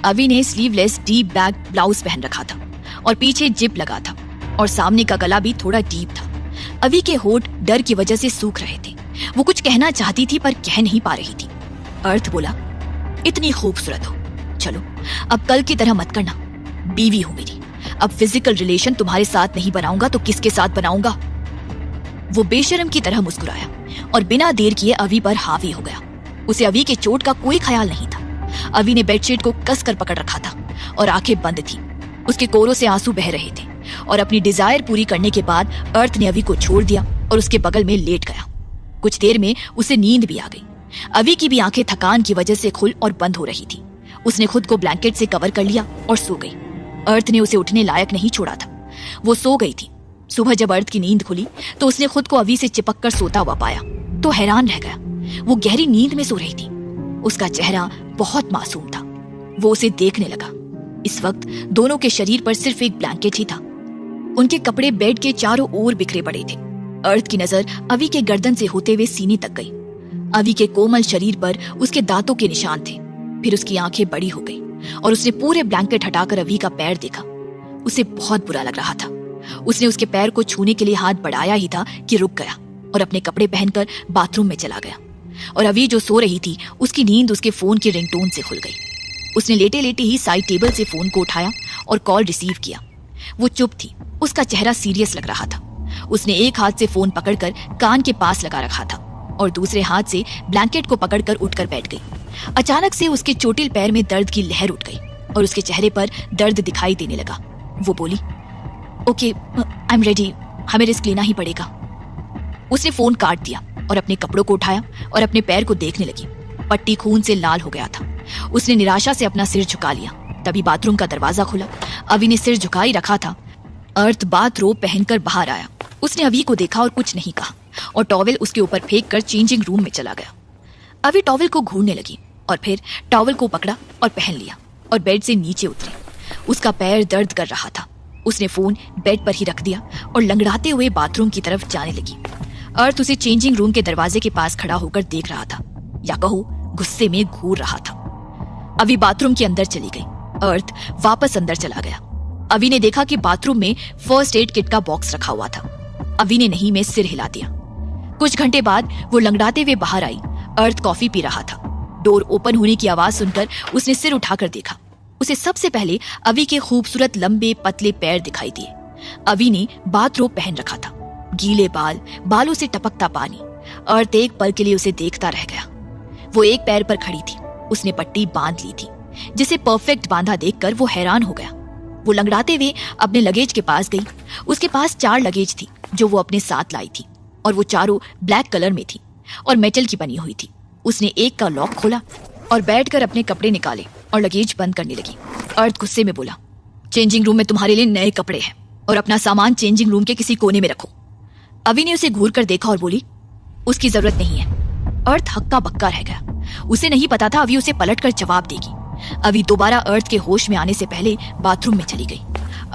अवी ने स्लीवलेस डीप बैक ब्लाउज पहन रखा था और पीछे जिप लगा था और सामने का गला भी थोड़ा डीप था। अवी के होठ डर की वजह से सूख रहे थे। वो कुछ कहना चाहती थी पर कह नहीं पा रही थी। अर्थ बोला, इतनी खूबसूरत हो, चलो अब कल की तरह मत करना, बीवी हो मेरी। अब फिजिकल रिलेशन तुम्हारे साथ नहीं बनाऊंगा तो किसके साथ बनाऊंगा? वो बेशर्म की तरह मुस्कुराया और बिना देर किए अवी पर हावी हो गया। उसे अवी के चोट का कोई ख्याल नहीं था। अवी ने बेडशीट को कसकर पकड़ रखा था और आंखें बंद थी। उसके कोरों से आंसू बह रहे थे और अपनी डिजायर पूरी करने के बाद अर्थ ने अवी को छोड़ दिया और उसके बगल में लेट गया। कुछ देर में उसे नींद भी आ गई। अवी की भी आंखें थकान की वजह से खुल और बंद हो रही थी उसने खुद को ब्लैंकेट से कवर कर लिया और सो गई। अर्थ ने उसे उठने लायक नहीं छोड़ा था, वो सो गई थी। सुबह जब अर्थ की नींद खुली तो उसने खुद को अवी से चिपक कर सोता हुआ पाया तो हैरान रह गया। वो गहरी नींद में सो रही थी। उसका चेहरा बहुत मासूम था। वो उसे देखने लगा। इस वक्त दोनों के शरीर पर सिर्फ एक ब्लैंकेट ही था। उनके कपड़े बेड के चारों ओर बिखरे पड़े थे। अर्थ की नजर अवी के गर्दन से होते हुए सीने तक गई। अवी के कोमल शरीर पर उसके दांतों के निशान थे। फिर उसकी आंखें बड़ी हो गई और उसने पूरे ब्लैंकेट हटाकर अवी का पैर देखा। उसे बहुत बुरा लग रहा था। उसने उसके पैर को छूने के लिए हाथ बढ़ाया ही था कि रुक गया और अपने कपड़े पहनकर बाथरूम में चला गया। और अवी जो सो रही थी उसकी नींद उसके फोन की रिंगटोन से खुल गई। उसने लेटे लेटे ही साइड टेबल से फोन को उठाया और कॉल रिसीव किया। वो चुप थी। उसका चेहरा सीरियस लग रहा था। उसने एक हाथ से फोन पकड़कर कान के पास लगा रखा था और दूसरे हाथ से ब्लैंकेट को पकड़कर उठकर बैठ गई। अचानक से उसके चोटिल पैर में दर्द की लहर उठ गई और उसके चेहरे पर दर्द दिखाई देने लगा। वो बोली, ओके, आई एम रेडी, हमें रिस्क लेना ही पड़ेगा। उसने फोन काट दिया और अपने कपड़ों को उठाया और अपने पैर को देखने लगी। पट्टी खून से लाल हो गया था। उसने निराशा से अपना सिर झुका लिया। तभी बाथरूम का दरवाजा खुला। अवी ने सिर झुकाई रखा था। अर्थ बाथरोब पहनकर बाहर आया। उसने अवी को देखा और कुछ नहीं कहा और टॉवेल उसके ऊपर फेंक कर चेंजिंग रूम में चला गया। अवी टॉवेल को घूरने लगी और फिर टॉवेल को पकड़ा और पहन लिया और बेड से नीचे उतरी। उसका पैर दर्द कर रहा था। उसने फोन बेड पर ही रख दिया और लंगड़ाते हुए बाथरूम की तरफ जाने लगी। अर्थ उसे चेंजिंग रूम के दरवाजे के पास खड़ा होकर देख रहा था, या कहो गुस्से में घूर रहा था। अवी बाथरूम के अंदर चली गई। अर्थ वापस अंदर चला गया। अवी ने देखा कि बाथरूम में फर्स्ट एड किट का बॉक्स रखा हुआ था। अवी ने नहीं में सिर हिला दिया। कुछ घंटे बाद वो लंगड़ाते हुए बाहर आई। अर्थ कॉफी पी रहा था। डोर ओपन होने की आवाज सुनकर उसने सिर उठाकर देखा। उसे सबसे पहले अवी के खूबसूरत लंबे पतले पैर दिखाई दिए। अवी ने बाथरोब पहन रखा था। गीले बाल, बालों से टपकता पानी। अर्थ एक पल के लिए उसे देखता रह गया। वो एक पैर पर खड़ी थी। उसने पट्टी बांध ली थी, जिसे परफेक्ट बांधा देखकर वो हैरान हो गया। वो लंगड़ाते हुए अपने लगेज के पास गई। उसके पास 4 लगेज थी जो वो अपने साथ लाई थी और वो चारों ब्लैक कलर में थी और मेटल की बनी हुई थी। उसने एक का लॉक खोला और बैठकर अपने कपड़े निकाले और लगेज बंद करने लगी। अर्थ गुस्से में बोला, चेंजिंग रूम में तुम्हारे लिए नए कपड़े हैं और अपना सामान चेंजिंग रूम के किसी कोने में रखो। अवी ने उसे घूर कर देखा और बोली, उसकी जरूरत नहीं है। अर्थ हक्का बक्का रह गया। उसे नहीं पता था अवी उसे पलटकर जवाब देगी। अवी दोबारा अर्थ के होश में आने से पहले बाथरूम में चली गई।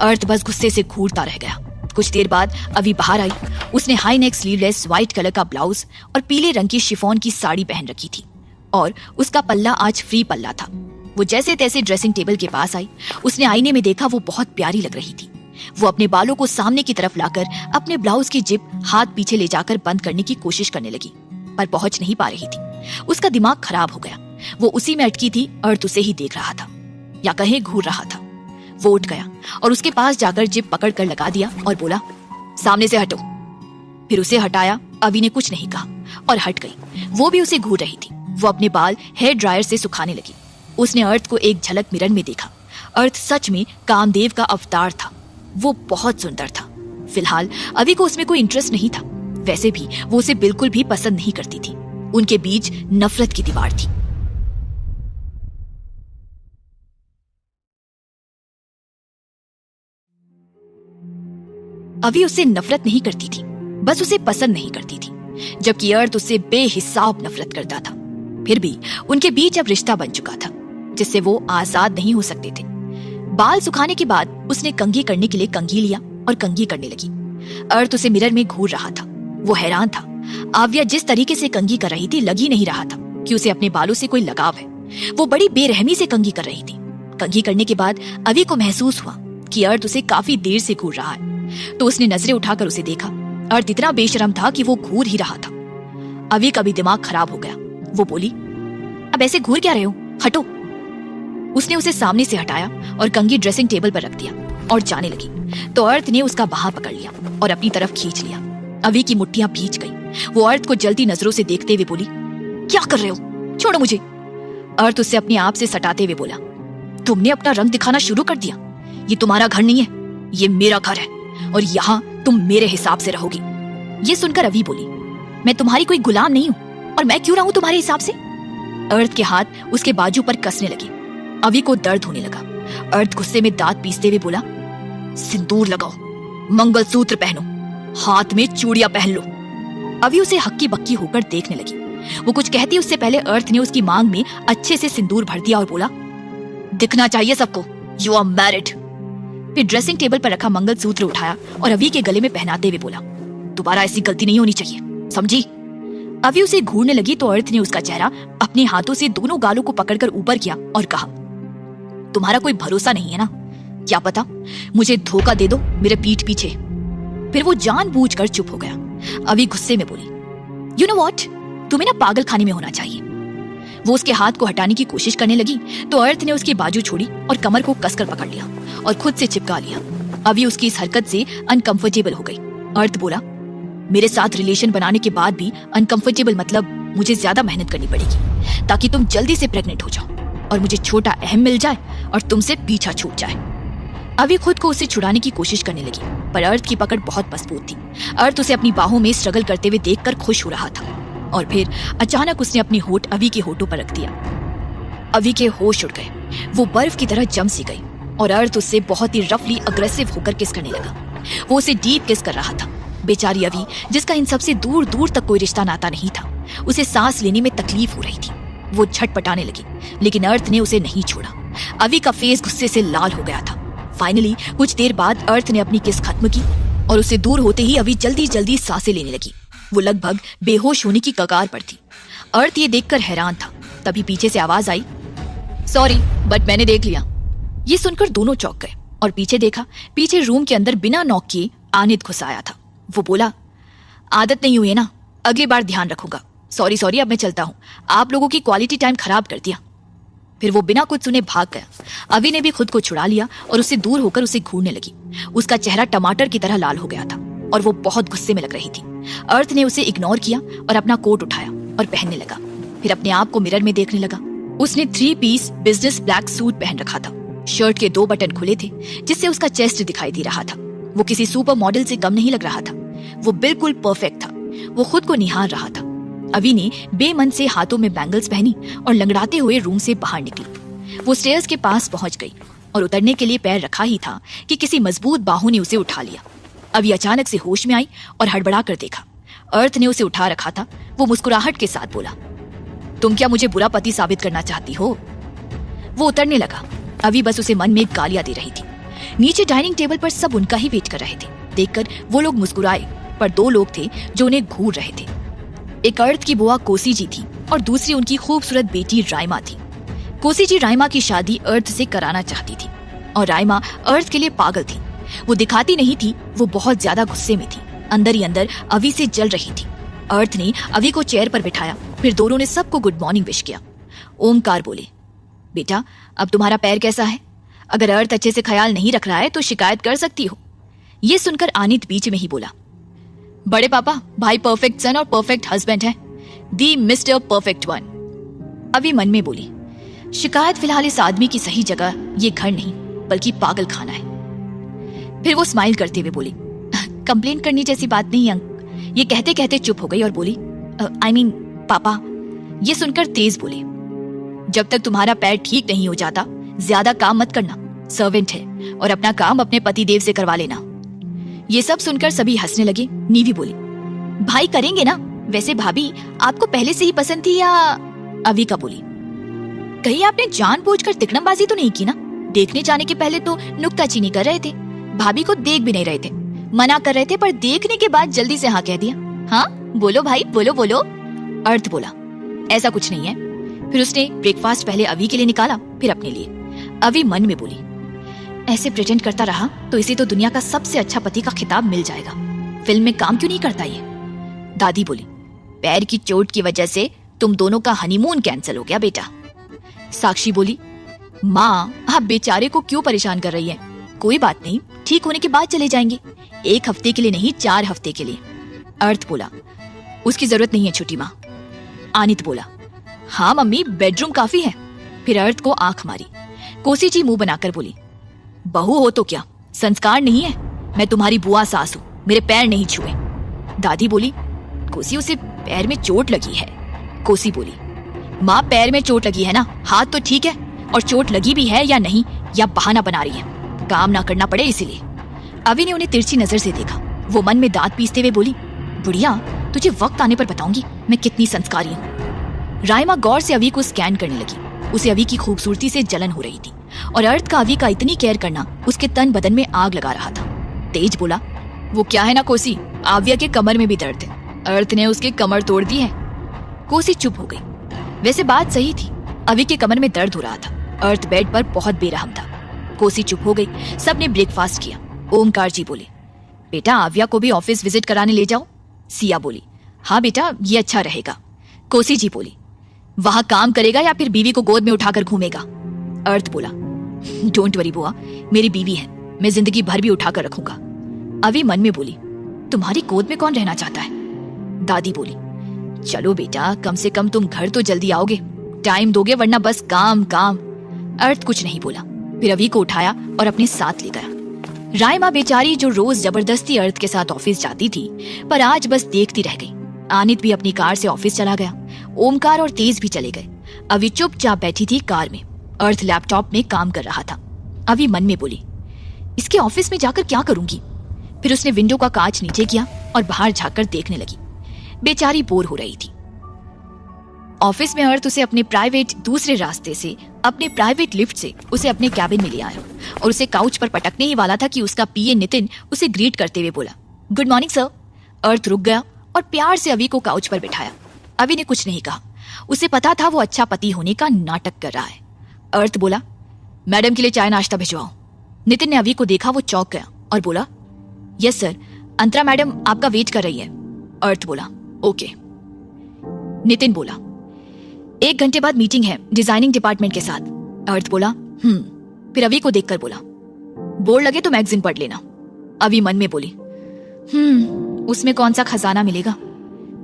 अर्थ बस गुस्से से घूरता रह गया। कुछ देर बाद अवी बाहर आई। उसने high neck sleeveless white colour का ब्लाउज और पीले रंग की शिफॉन की साड़ी पहन रखी थी और उसका पल्ला आज फ्री पल्ला था। वो जैसे तैसे ड्रेसिंग टेबल के पास आई। उसने आईने में देखा वो बहुत प्यारी लग रही थी। वो अपने बालों को सामने की तरफ लाकर अपने ब्लाउज की जिप हाथ पीछे ले जाकर बंद करने की कोशिश करने लगी, पर पहुंच नहीं पा रही थी। उसका दिमाग खराब हो गया। वो उसी में अटकी थी। अर्थ उसे ही देख रहा था, या कहीं घूर रहा था। वो उठ गया और उसके पास जाकर जिप पकड़ कर लगा दिया और बोला, सामने से हटो। फिर उसे हटाया। अवी ने कुछ नहीं कहा और हट गई। वो भी उसे घूर रही थी। वो अपने बाल हेयर ड्रायर से सुखाने लगी। उसने अर्थ को एक झलक मिरर में देखा। अर्थ सच में कामदेव का अवतार था। वो बहुत सुंदर था। फिलहाल अवी को उसमें कोई इंटरेस्ट नहीं था। वैसे भी वो उसे बिल्कुल भी पसंद नहीं करती थी। उनके बीच नफरत की दीवार थी। अवी उससे नफरत नहीं करती थी, बस उसे पसंद नहीं करती थी, जबकि अर्थ उससे बेहिसाब नफरत करता था। फिर भी उनके बीच अब रिश्ता बन चुका था, जिससे वो आजाद नहीं हो सकते थे। बाल सुखाने के बाद उसने कंघी करने के लिए कंघी लिया और कंघी करने लगी। अर्थ उसे मिरर में घूर रहा था। वो हैरान था। आव्या जिस तरीके से कंघी कर रही थी, लगी नहीं रहा था कि उसे अपने बालों से कोई लगाव है। वो बड़ी बेरहमी से कंघी कर रही थी। कंघी करने के बाद अवी को महसूस हुआ कि अर्थ उसे काफी देर से घूर रहा है, तो उसने नजरें उठाकर उसे देखा। अर्थ इतना बेशरम था कि वो घूर ही रहा था। अवी का भी दिमाग खराब हो गया। वो बोली, अब ऐसे घूर क्या रहे हो, हटो। उसने उसे सामने से हटाया और कंघी ड्रेसिंग टेबल पर रख दिया और जाने लगी, तो अर्थ ने उसका बाह पकड़ लिया और अपनी तरफ खींच लिया। अवी की मुट्ठियां भींच गई। वो अर्थ को जलती नजरों से देखते हुए बोली, क्या कर रहे हो, छोड़ो मुझे। अर्थ उससे अपने आप से सटाते हुए बोला, तुमने अपना रंग दिखाना शुरू कर दिया। ये तुम्हारा घर नहीं है, ये मेरा घर है और यहाँ तुम मेरे हिसाब से रहोगी। ये सुनकर अवी बोली, मैं तुम्हारी कोई गुलाम नहीं हूँ और मैं क्यों रहूं तुम्हारे हिसाब से। अर्थ के हाथ उसके बाजू पर कसने लगे। अभी को दर्द होने लगा। अर्थ गुस्से में दांत पीसते हुए बोला, सिंदूर लगाओ, मंगलसूत्र पहनो, हाथ में चूड़ियां पहन लो। अभी उसे हक्की बक्की होकर देखने लगी। वो कुछ कहती उससे पहले अर्थ ने उसकी मांग में अच्छे से सिंदूर भर दिया और बोला, दिखना चाहिए सबको, यू आर मैरिड। फिर ड्रेसिंग टेबल पर रखा मंगलसूत्र उठाया और अभी के गले में पहनाते हुए बोला, दोबारा ऐसी गलती नहीं होनी चाहिए, समझी। अभी उसे घूरने लगी तो अर्थ ने उसका चेहरा अपने हाथों से दोनों गालों को पकड़कर ऊपर किया और कहा, तुम्हारा कोई भरोसा नहीं है ना, क्या पता मुझे धोखा दे दो मेरे पीठ पीछे। फिर वो जानबूझकर चुप हो गया। अभी गुस्से में बोली, यू नो व्हाट, तुम्हें ना पागल खाने में होना चाहिए। वो उसके हाथ को हटाने की कोशिश करने लगी तो अर्थ ने उसकी बाजू छोड़ी और कमर को कसकर पकड़ लिया और खुद से चिपका लिया। अभी उसकी इस हरकत से अनकंफर्टेबल हो गई। अर्थ बोला, मेरे साथ रिलेशन बनाने के बाद भी अनकंफर्टेबल मतलब मुझे ज्यादा मेहनत करनी पड़ेगी ताकि तुम जल्दी से प्रेग्नेंट हो जाओ और मुझे छोटा अहम मिल जाए और तुमसे पीछा छूट जाए। अभी खुद को उसे छुड़ाने की कोशिश करने लगी पर अर्थ की पकड़ बहुत मजबूत थी। अर्थ उसे अपनी बाहों में स्ट्रगल करते हुए देखकर खुश हो रहा था और फिर अचानक उसने अपनी होठ अभी के होठों पर रख दिया। अभी के होश उड़ गए। वो बर्फ की तरह जम सी गई और अर्थ उससे बहुत ही रफली अग्रेसिव होकर किस करने लगा। वो उसे डीप किस कर रहा था। बेचारी अभी, जिसका इन सबसे दूर दूर तक कोई रिश्ता नाता नहीं था, उसे सांस लेने में तकलीफ हो रही थी। वो झटपटाने लगी लेकिन अर्थ ने उसे नहीं छोड़ा। अभी का फेस गुस्से से लाल हो गया था। फाइनली कुछ देर बाद अर्थ ने अपनी किस खत्म की और उसे दूर होते ही अभी जल्दी जल्दी सांसें लेने लगी। वो लगभग बेहोश होने की कगार पर थी। अर्थ ये देखकर हैरान था। तभी पीछे से आवाज आई, सॉरी बट मैंने देख लिया। ये सुनकर दोनों चौंक गए और पीछे देखा। पीछे रूम के अंदर बिना नॉक किए आनित घुस आया था। वो बोला, आदत नहीं हुई है ना, अगली बार ध्यान रखूंगा। सॉरी अब मैं चलता हूँ, आप लोगों की क्वालिटी टाइम खराब कर दिया। फिर वो बिना कुछ सुने भाग गया। अभी ने भी खुद को छुड़ा लिया और उससे दूर होकर उसे घूरने लगी। उसका चेहरा टमाटर की तरह लाल हो गया था और वो बहुत गुस्से में लग रही थी। अर्थ ने उसे इग्नोर किया और अपना कोट उठाया और पहनने लगा। फिर अपने आप को मिरर में देखने लगा। उसने 3 पीस बिजनेस ब्लैक सूट पहन रखा था। शर्ट के 2 बटन खुले थे जिससे उसका चेस्ट दिखाई दे रहा था। वो किसी सुपर मॉडल से कम नहीं लग रहा था। वो बिल्कुल परफेक्ट था। वो खुद को निहार रहा था। अभी ने बेमन से हाथों में बैंगल्स पहनी और लंगड़ाते हुए रूम से बाहर निकली। वो स्टेयर्स के पास पहुंच गई और उतरने के लिए पैर रखा ही था कि किसी मजबूत बाहू ने उसे उठा लिया। अभी अचानक से होश में आई और हड़बड़ा कर देखा। अर्थ ने उसे उठा रखा था। वो मुस्कुराहट के साथ बोला, तुम क्या मुझे बुरा पति साबित करना चाहती हो? वो उतरने लगा। अभी बस उसे मन में गालियां दे रही थी। नीचे डाइनिंग टेबल पर सब उनका ही वेट कर रहे थे। देखकर वो लोग मुस्कुराए पर 2 लोग थे जो उन्हें घूर रहे थे। एक अर्थ की बुआ कोसी जी थी और दूसरी उनकी खूबसूरत बेटी राइमा थी। कोसी जी राइमा की शादी अर्थ से कराना चाहती थी और राइमा अर्थ के लिए पागल थी। वो दिखाती नहीं थी, वो बहुत ज्यादा गुस्से में थी। अंदर ही अंदर अभी से जल रही थी। अर्थ ने अभी को चेयर पर बिठाया। फिर दोनों ने सबको गुड मॉर्निंग विश किया। ओमकार बोले, बेटा अब तुम्हारा पैर कैसा है? अगर अर्थ अच्छे से ख्याल नहीं रख रहा है तो शिकायत कर सकती हो। ये सुनकर आनित बीच में ही बोला, बड़े पापा, भाई परफेक्ट सन और परफेक्ट हस्बैंड है, दी मिस्टर परफेक्ट वन। अभी मन में बोली, शिकायत फिलहाल इस आदमी की सही जगह ये घर नहीं बल्कि पागल खाना है। फिर वो स्माइल करते हुए बोली, कंप्लेन करने जैसी बात नहीं अंक। ये कहते कहते चुप हो गई और बोली, आई मीन पापा। ये सुनकर तेज बोले, जब तक तुम्हारा पैर ठीक नहीं हो जाता ज्यादा काम मत करना। सर्वेंट है और अपना काम अपने पतिदेव से करवा लेना। ये सब सुनकर सभी हंसने लगे। नीवी बोली, भाई करेंगे ना? वैसे भाभी आपको पहले से ही पसंद थी या? अविका बोली, कहीं आपने जानबूझकर तिकड़मबाजी तो नहीं की ना? देखने जाने के पहले तो नुक्ताचीनी कर रहे थे, भाभी को देख भी नहीं रहे थे, मना कर रहे थे, पर देखने के बाद जल्दी से हाँ कह दिया। हाँ बोलो भाई, बोलो बोलो। अर्थ बोला, ऐसा कुछ नहीं है। फिर उसने ब्रेकफास्ट पहले अवी के लिए निकाला फिर अपने लिए। अवी मन में बोली, ऐसे प्रेटेंड करता रहा तो इसे तो दुनिया का सबसे अच्छा पति का खिताब मिल जाएगा। फिल्म में काम क्यों नहीं करता ये? दादी बोली, पैर की चोट की वजह से तुम दोनों का हनीमून कैंसिल हो गया बेटा। साक्षी बोली, माँ आप बेचारे को क्यों परेशान कर रही हैं? कोई बात नहीं, ठीक होने के बाद चले जाएंगे। 1 हफ्ते के लिए नहीं, 4 हफ्ते के लिए। अर्थ बोला, उसकी जरूरत नहीं है छुट्टी माँ। आनित बोला, हाँ मम्मी, बेडरूम काफी है। फिर अर्थ को आंख मारी। कोसी जी मुंह बनाकर बोली, बहू हो तो क्या, संस्कार नहीं है? मैं तुम्हारी बुआ सास हूं, मेरे पैर नहीं छुए। दादी बोली, कोसी उसे पैर में चोट लगी है। कोसी बोली, माँ पैर में चोट लगी है ना, हाथ तो ठीक है। और चोट लगी भी है या नहीं, या बहाना बना रही है, काम ना करना पड़े इसीलिए। अवि ने उन्हें तिरछी नजर से देखा। वो मन में दांत पीसते हुए बोली, बुढ़िया, तुझे वक्त आने पर बताऊंगी मैं कितनी संस्कारी हूँ। राइमा गौर से अवि को स्कैन करने लगी। उसे अवि की खूबसूरती से जलन हो रही थी और अर्थ का अवि का इतनी केयर करना उसके तन बदन में आग लगा रहा था। तेज बोला, वो क्या है ना कोसी, आव्या के कमर में भी दर्द है, अर्थ ने उसकी कमर तोड़ दी है। कोसी चुप हो गई। वैसे बात सही थी, अवि के कमर में दर्द हो रहा था। अर्थ बेड पर बहुत बेरहम था। कोसी चुप हो गई। सबने ब्रेकफास्ट किया। ओमकार जी बोले, बेटा आव्या को भी ऑफिस विजिट कराने ले जाओ। सिया बोली, हाँ बेटा ये अच्छा रहेगा। कोसी जी बोली, वहां काम करेगा या फिर बीवी को गोद में उठाकर घूमेगा? अर्थ बोला, डोंट वरी बुआ, मेरी बीवी है, मैं जिंदगी भर भी उठाकर रखूंगा। अवि मन में बोली, तुम्हारी गोद में कौन रहना चाहता है? दादी बोली, चलो बेटा, कम से कम तुम घर तो जल्दी आओगे, टाइम दोगे वरना बस काम काम। अर्थ कुछ नहीं बोला, फिर अवि को उठाया और अपने साथ ले गया। राइमा बेचारी जो रोज जबरदस्ती अर्थ के साथ ऑफिस जाती थी, पर आज बस देखती रह गई। आनित भी अपनी कार से ऑफिस चला गया। ओमकार और तेज भी चले गए। अवि चुपचाप बैठी थी कार में। अर्थ लैपटॉप में काम कर रहा था। अवि मन में बोली, इसके ऑफिस में जाकर क्या करूंगी? फिर उसने विंडो का कांच नीचे किया और बाहर झांककर देखने लगी। बेचारी बोर हो रही थी। ऑफिस में अर्थ उसे अपने प्राइवेट दूसरे रास्ते से, अपने प्राइवेट लिफ्ट से उसे अपने कैबिन में ले आया और उसे काउच पर पटकने ही वाला था कि उसका पीए नितिन उसे ग्रीट करते हुए बोला, गुड मॉर्निंग सर। अर्थ रुक गया और प्यार से अवि को काउच पर बिठाया। अवि ने कुछ नहीं कहा। उसे पता था वो अच्छा पति होने का नाटक कर रहा है। अर्थ बोला, मैडम के लिए चाय नाश्ता भिजवाओ। नितिन ने अवि को देखा। वो चौंक गया और बोला, यस सर, अंतरा मैडम आपका वेट कर रही है। अर्थ बोला, ओके। नितिन बोला, 1 घंटे बाद मीटिंग है डिजाइनिंग डिपार्टमेंट के साथ। अर्थ बोला, फिर अवि को देखकर बोला, बोर लगे तो मैगजीन पढ़ लेना। अवि मन में बोली, उसमें कौन सा खजाना मिलेगा।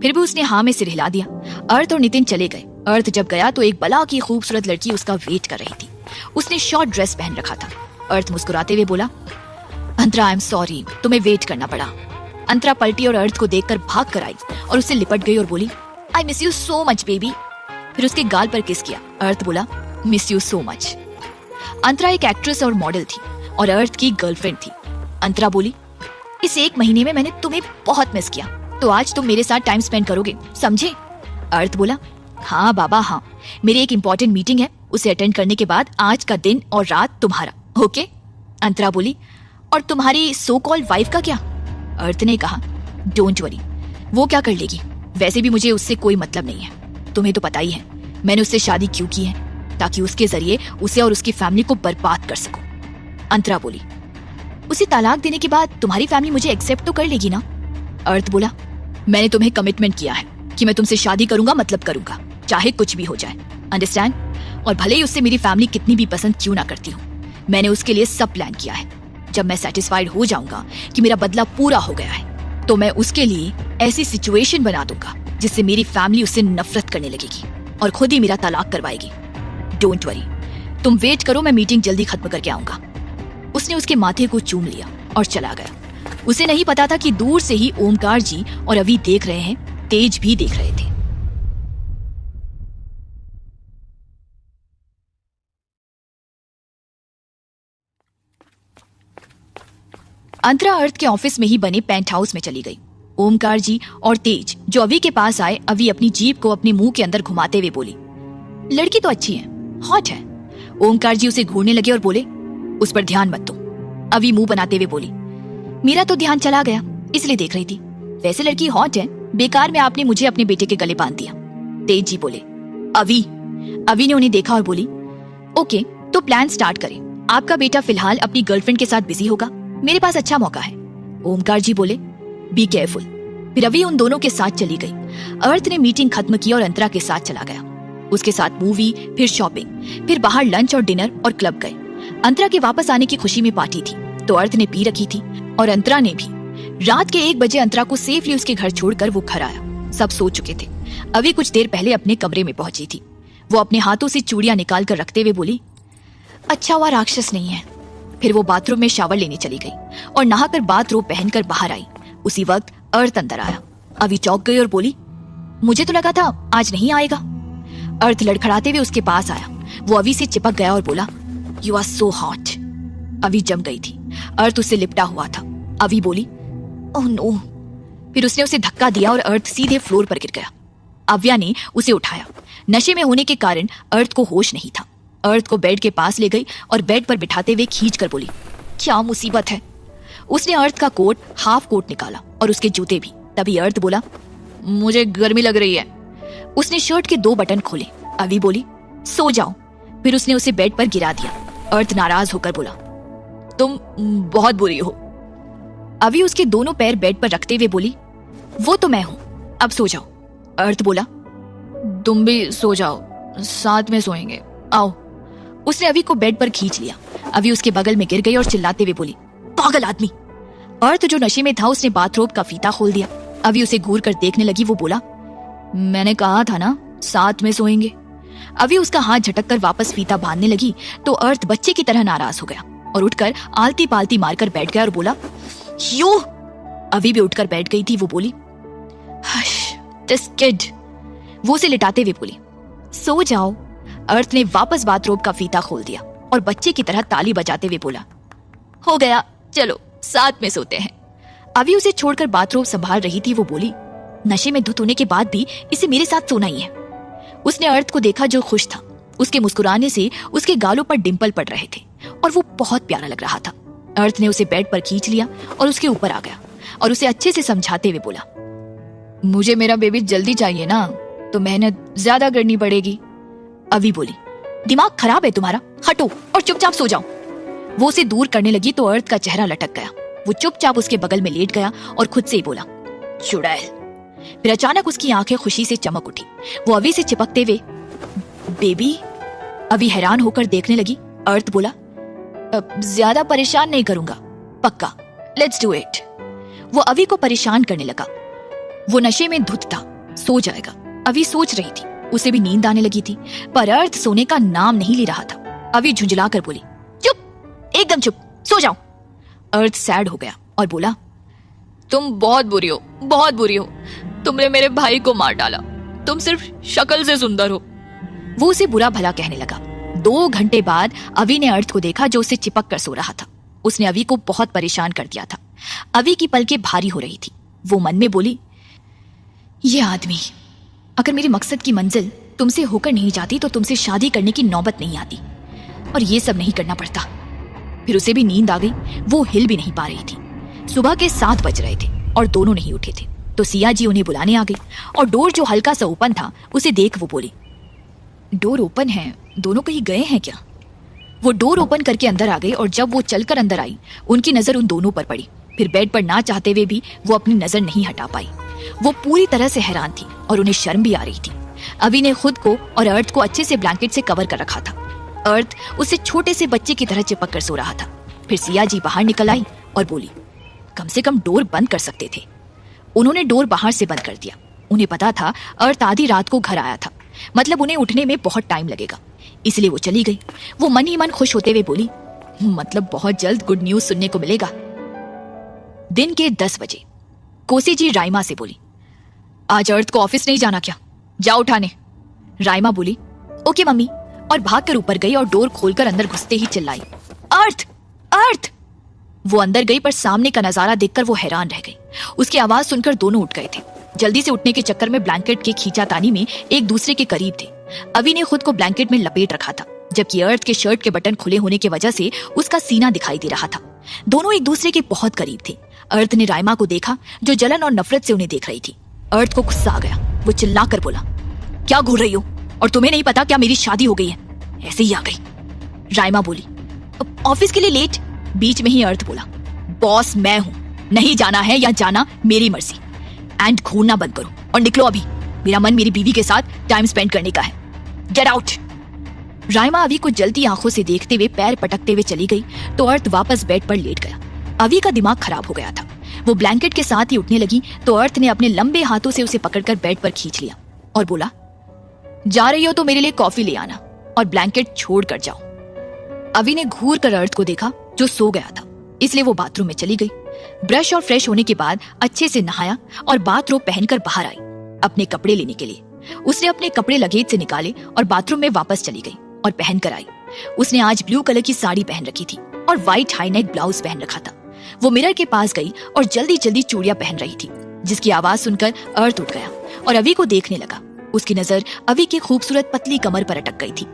फिर भी उसने हाँ में सिर हिला दिया। अर्थ और नितिन चले गए। अर्थ जब गया तो एक बला की खूबसूरत लड़की उसका वेट कर रही थी। उसने शॉर्ट ड्रेस पहन रखा था। अर्थ मुस्कुराते हुए बोला, अंतरा आई एम सॉरी, तुम्हें वेट करना पड़ा। अंतरा पलटी और अर्थ को देखकर भाग कर आई और उससे लिपट गई और बोली, I miss you so much baby. फिर उसके गाल पर किस किया। अर्थ बोला, मिस यू सो मच। अंतरा एक एक्ट्रेस और मॉडल थी और अर्थ की गर्लफ्रेंड थी। अंतरा बोली, इस 1 महीने में मैंने तुम्हें बहुत मिस किया, तो आज तुम मेरे साथ टाइम स्पेंड करोगे, समझे? अर्थ बोला, हाँ बाबा हाँ, मेरी एक इंपॉर्टेंट मीटिंग है, उसे अटेंड करने के बाद आज का दिन और रात तुम्हारा, ओके? अंतरा बोली, और तुम्हारी सो कॉल वाइफ का क्या? अर्थ ने कहा, डोंट वरी, वो क्या कर लेगी, वैसे भी मुझे उससे कोई मतलब नहीं है। तुम्हें तो पता ही है मैंने उससे शादी क्यों की है, ताकि उसके जरिए उसे और उसकी फैमिली को बर्बाद कर सकूं। अंतरा बोली, उसे तलाक देने के बाद तुम्हारी फैमिली मुझे एक्सेप्ट तो कर लेगी ना? अर्थ बोला, मैंने तुम्हें कमिटमेंट किया है कि मैं तुमसे शादी करूंगा, मतलब करूंगा, चाहे कुछ भी हो जाए, अंडरस्टैंड? और भले ही उससे मेरी फैमिली कितनी भी पसंद क्यों ना करती हूँ, मैंने उसके लिए सब प्लान किया है। जब मैं सेटिस्फाइड हो जाऊंगा कि मेरा बदला पूरा हो गया है, तो मैं उसके लिए ऐसी सिचुएशन बना दूंगा जिससे मेरी फैमिली उससे नफरत करने लगेगी और खुद ही मेरा तलाक करवाएगी। डोंट वरी, तुम वेट करो, मैं मीटिंग जल्दी खत्म करके आऊंगा। उसने उसके माथे को चूम लिया और चला गया। उसे नहीं पता था कि दूर से ही ओमकार जी और अवि देख रहे हैं, तेज भी देख रहे थे। अंतरा अर्थ के ऑफिस में ही बने पेंट हाउस में चली गई। ओमकार जी और तेज जो अवि के पास आए, अवि अपनी जीप को अपने मुंह के अंदर घुमाते हुए बोली, लड़की तो अच्छी है, हॉट है। ओमकार जी उसे घूरने लगे और बोले, उस पर ध्यान मत दो। अवि मुंह बनाते हुए बोली, मेरा तो ध्यान चला गया, इसलिए देख रही थी। वैसे लड़की हॉट है, बेकार में आपने मुझे अपने बेटे के गले बांध दिया। तेज जी बोले, अवि ने उन्हें देखा और बोली, ओके तो प्लान स्टार्ट करें। आपका बेटा फिलहाल अपनी गर्लफ्रेंड के साथ बिजी होगा, मेरे पास अच्छा मौका है। ओमकार जी बोले, बी केयरफुल। फिर अवि उन दोनों के साथ चली गई। अर्थ ने मीटिंग खत्म की और अंतरा के साथ चला गया। उसके साथ मूवी, फिर शॉपिंग, फिर बाहर लंच और डिनर और क्लब गए। अंतरा के वापस आने की खुशी में पार्टी थी, तो अर्थ ने पी रखी थी और अंतरा ने भी। रात के 1 बजे अंतरा को सेफली उसके घर छोड़कर वो घर आया। सब सो चुके थे। अवि कुछ देर पहले अपने कमरे में पहुंची थी। वो अपने हाथों से चूड़ियां निकाल कर रखते हुए बोली, अच्छा हुआ राक्षस नहीं है। फिर वो बाथरूम में शावर लेने चली गई और नहाकर बाथरोब पहनकर बाहर आई। उसी वक्त अर्थ अंदर आया। अवि चौंक गई और बोली, मुझे तो लगा था आज नहीं आएगा। अर्थ लड़खड़ाते हुए उसके पास आया। वो अवी से चिपक गया और बोला, यू आर सो हॉट। अवी जम गई थी। अर्थ उससे लिपटा हुआ था। अवी बोली, ओह नो। फिर उसने उसे धक्का दिया और अर्थ सीधे फ्लोर पर गिर गया। अव्या ने उसे उठाया। नशे में होने के कारण अर्थ को होश नहीं था। अर्थ को बेड के पास ले गई और बेड पर बिठाते हुए खींच कर बोली, क्या मुसीबत है। उसने अर्थ का कोट, हाफ कोट निकाला और उसके जूते भी। तभी अर्थ बोला, मुझे गर्मी लग रही है। उसने शर्ट के 2 बटन खोले। अवी बोली, सो जाओ। फिर उसने उसे बेड पर गिरा दिया। अर्थ नाराज होकर बोला, तुम बहुत बुरी हो। अवी उसके दोनों पैर बेड पर रखते हुए बोली, वो तो मैं हूं, अब सो जाओ। अर्थ बोला, तुम भी सो जाओ, साथ में सोएंगे, आओ। उसने अवी को बेड पर खींच लिया। अवी उसके बगल में गिर गई और चिल्लाते हुए बोली, पागल आदमी। अर्थ जो नशे में था उसने बाथरोब का फीता खोल दिया। अवी उसे घूर कर देखने लगी। वो बोला, मैंने कहा था ना साथ में सोएंगे। अवी उसका हाथ झटक कर वापस फीता बांधने लगी तो अर्थ बच्चे की तरह नाराज हो गया और उठकर आलती पालती मारकर बैठ गया और बोला, यू। अवी भी उठकर बैठ गई थी। वो बोली, हश दिस किड। वो उसे लिटाते हुए बोली, सो जाओ। अर्थ ने वापस बाथरोब का फीता खोल दिया और बच्चे की तरह ताली बजाते हुए बोला, हो गया, चलो साथ में सोते हैं। अवी उसे छोड़कर बाथरोब संभाल रही थी। वो बोली, नशे में धुत होने के बाद भी इसे मेरे साथ सोना ही है। उसने अर्थ को देखा जो खुश था। उसके मुस्कुराने से उसके गालों पर डिंपल पड़ रहे थे और वो बहुत प्यारा लग रहा था। अर्थ ने उसे बेड पर खींच लिया और उसके ऊपर आ गया और उसे अच्छे से समझाते हुए बोला, मुझे मेरा बेबी जल्दी चाहिए ना, तो मेहनत ज्यादा करनी पड़ेगी। अवी बोली, दिमाग खराब है तुम्हारा, हटो और चुपचाप सो जाओ। वो उसे दूर करने लगी तो अर्थ का चेहरा लटक गया। वो चुपचाप उसके बगल में लेट गया और खुद से ही बोला, चुड़ैल। फिर अचानक उसकी आंखें खुशी से चमक उठी। वो अवी से चिपकते हुए, बेबी। अवी हैरान होकर देखने लगी। अर्थ बोला, ज्यादा परेशान नहीं करूंगा, पक्का, लेट्स डू इट। वो अवी को परेशान करने लगा। वो नशे में धुत था, सो जाएगा। अवी सोच रही थी, उसे भी नींद आने लगी थी, पर अर्थ सोने का नाम नहीं ले रहा था। अवी झुंझला कर बोली, चुप, एकदम चुप, सो जाओ। अर्थ सैड हो गया और बोला, तुम बहुत बुरी हो, बहुत बुरी हो। तुमने मेरे भाई को मार डाला। तुम सिर्फ शक्ल से सुंदर हो। वो उसे बुरा भला कहने लगा। 2 घंटे बाद अवी ने अर्थ को देखा जो उसे चिपक कर सो रहा था। उसने अवी को बहुत परेशान कर दिया था। अवी की पलकें भारी हो रही थी। वो मन में बोली, ये आदमी, अगर मेरे मकसद की मंजिल तुमसे होकर नहीं जाती तो तुमसे शादी करने की नौबत नहीं आती और ये सब नहीं करना पड़ता। फिर उसे भी नींद आ गई। वो हिल भी नहीं पा रही थी। सुबह के 7 बज रहे थे और दोनों नहीं उठे थे तो सिया जी उन्हें बुलाने आ गई और डोर जो हल्का सा ओपन था उसे देख वो बोली, डोर ओपन है, दोनों कहीं गए हैं क्या? वो डोर ओपन करके अंदर आ गई और जब वो चलकर अंदर आई उनकी नजर उन दोनों पर पड़ी। फिर बेड पर ना चाहते हुए भी वो अपनी नजर नहीं हटा पाई। वो पूरी तरह से हैरान थी और उन्हें शर्म भी आ रही थी। अवी ने खुद को और अर्थ को अच्छे से ब्लैंकेट से कवर कर रखा था। अर्थ उसे छोटे से बच्चे की तरह चिपक कर सो रहा था। फिर सिया जी बाहर निकल आई और बोली, कम से कम डोर बंद कर सकते थे। उन्होंने डोर बाहर से बंद कर दिया। उन्हें पता था अर्थ आधी रात को घर आया था, मतलब उन्हें उठने में बहुत टाइम लगेगा, इसलिए वो चली गई। वो मन ही मन खुश होते हुए बोली, मतलब बहुत जल्द गुड न्यूज सुनने को मिलेगा। दिन के 10 बजे कोसी जी राइमा से बोली, आज अर्थ को ऑफिस नहीं जाना क्या? जा उठाने। राइमा बोली, ओके मम्मी, और भागकर ऊपर गई और डोर खोलकर अंदर घुसते ही चिल्लाई, अर्थ, अर्थ। वो अंदर गई पर सामने का नजारा देखकर वो हैरान रह गई। उसकी आवाज सुनकर दोनों उठ गए थे। जल्दी से उठने के चक्कर में ब्लैंकेट के खींचातानी में एक दूसरे के करीब थे। अवी ने खुद को ब्लैंकेट में लपेट रखा था, जबकि अर्थ के शर्ट के बटन खुले होने की वजह से उसका सीना दिखाई दे रहा था। दोनों एक दूसरे के बहुत करीब थे। अर्थ ने राइमा को देखा जो जलन और नफरत से उन्हें देख रही थी। अर्थ को गुस्सा आ गया। वो चिल्लाकर बोला, क्या घूर रही हो? और तुम्हें नहीं पता क्या मेरी शादी हो गई है? ऐसे ही आ गई। राइमा बोली, ऑफिस के लिए लेट। बीच में ही अर्थ बोला, बॉस मैं हूं, नहीं जाना है या जाना मेरी मर्जी। एंड घूरना बंद करो और निकलो अभी। मेरा मन मेरी बीवी के साथ टाइम स्पेंड करने का है। Get out. राइमा अवी को जलती आंखों से देखते हुए पैर पटकते हुए चली गई तो अर्थ वापस बेड पर लेट गया। अवी का दिमाग खराब हो गया था। वो ब्लैंकेट के साथ ही उठने लगी तो अर्थ ने अपने लंबे हाथों से उसे पकड़कर बेड पर खींच लिया और बोला, जा रही हो तो मेरे लिए कॉफी ले आना और ब्लैंकेट छोड़ कर जाओ। अवी ने घूर कर अर्थ को देखा जो सो गया था, इसलिए वो बाथरूम में चली गई। ब्रश और फ्रेश होने के बाद अच्छे से नहाया और बाथरोब पहनकर बाहर आई अपने कपड़े लेने के लिए। उसने अपने कपड़े लगेज से निकाले और बाथरूम में वापस चली गई। और पहन कर आई। उसने आज ब्लू कलर की साड़ी पहन रखी थी और व्हाइट हाई नेक ब्लाउज पहन रखा था। वो मिरर के पास गई और जल्दी जल्दी चूड़ियां पहन रही थी, जिसकी आवाज सुनकर अर्थ उठ गया और अवी को देखने लगा। उसकी नजर अवी की खूबसूरत पतली कमर पर अटक गई थी।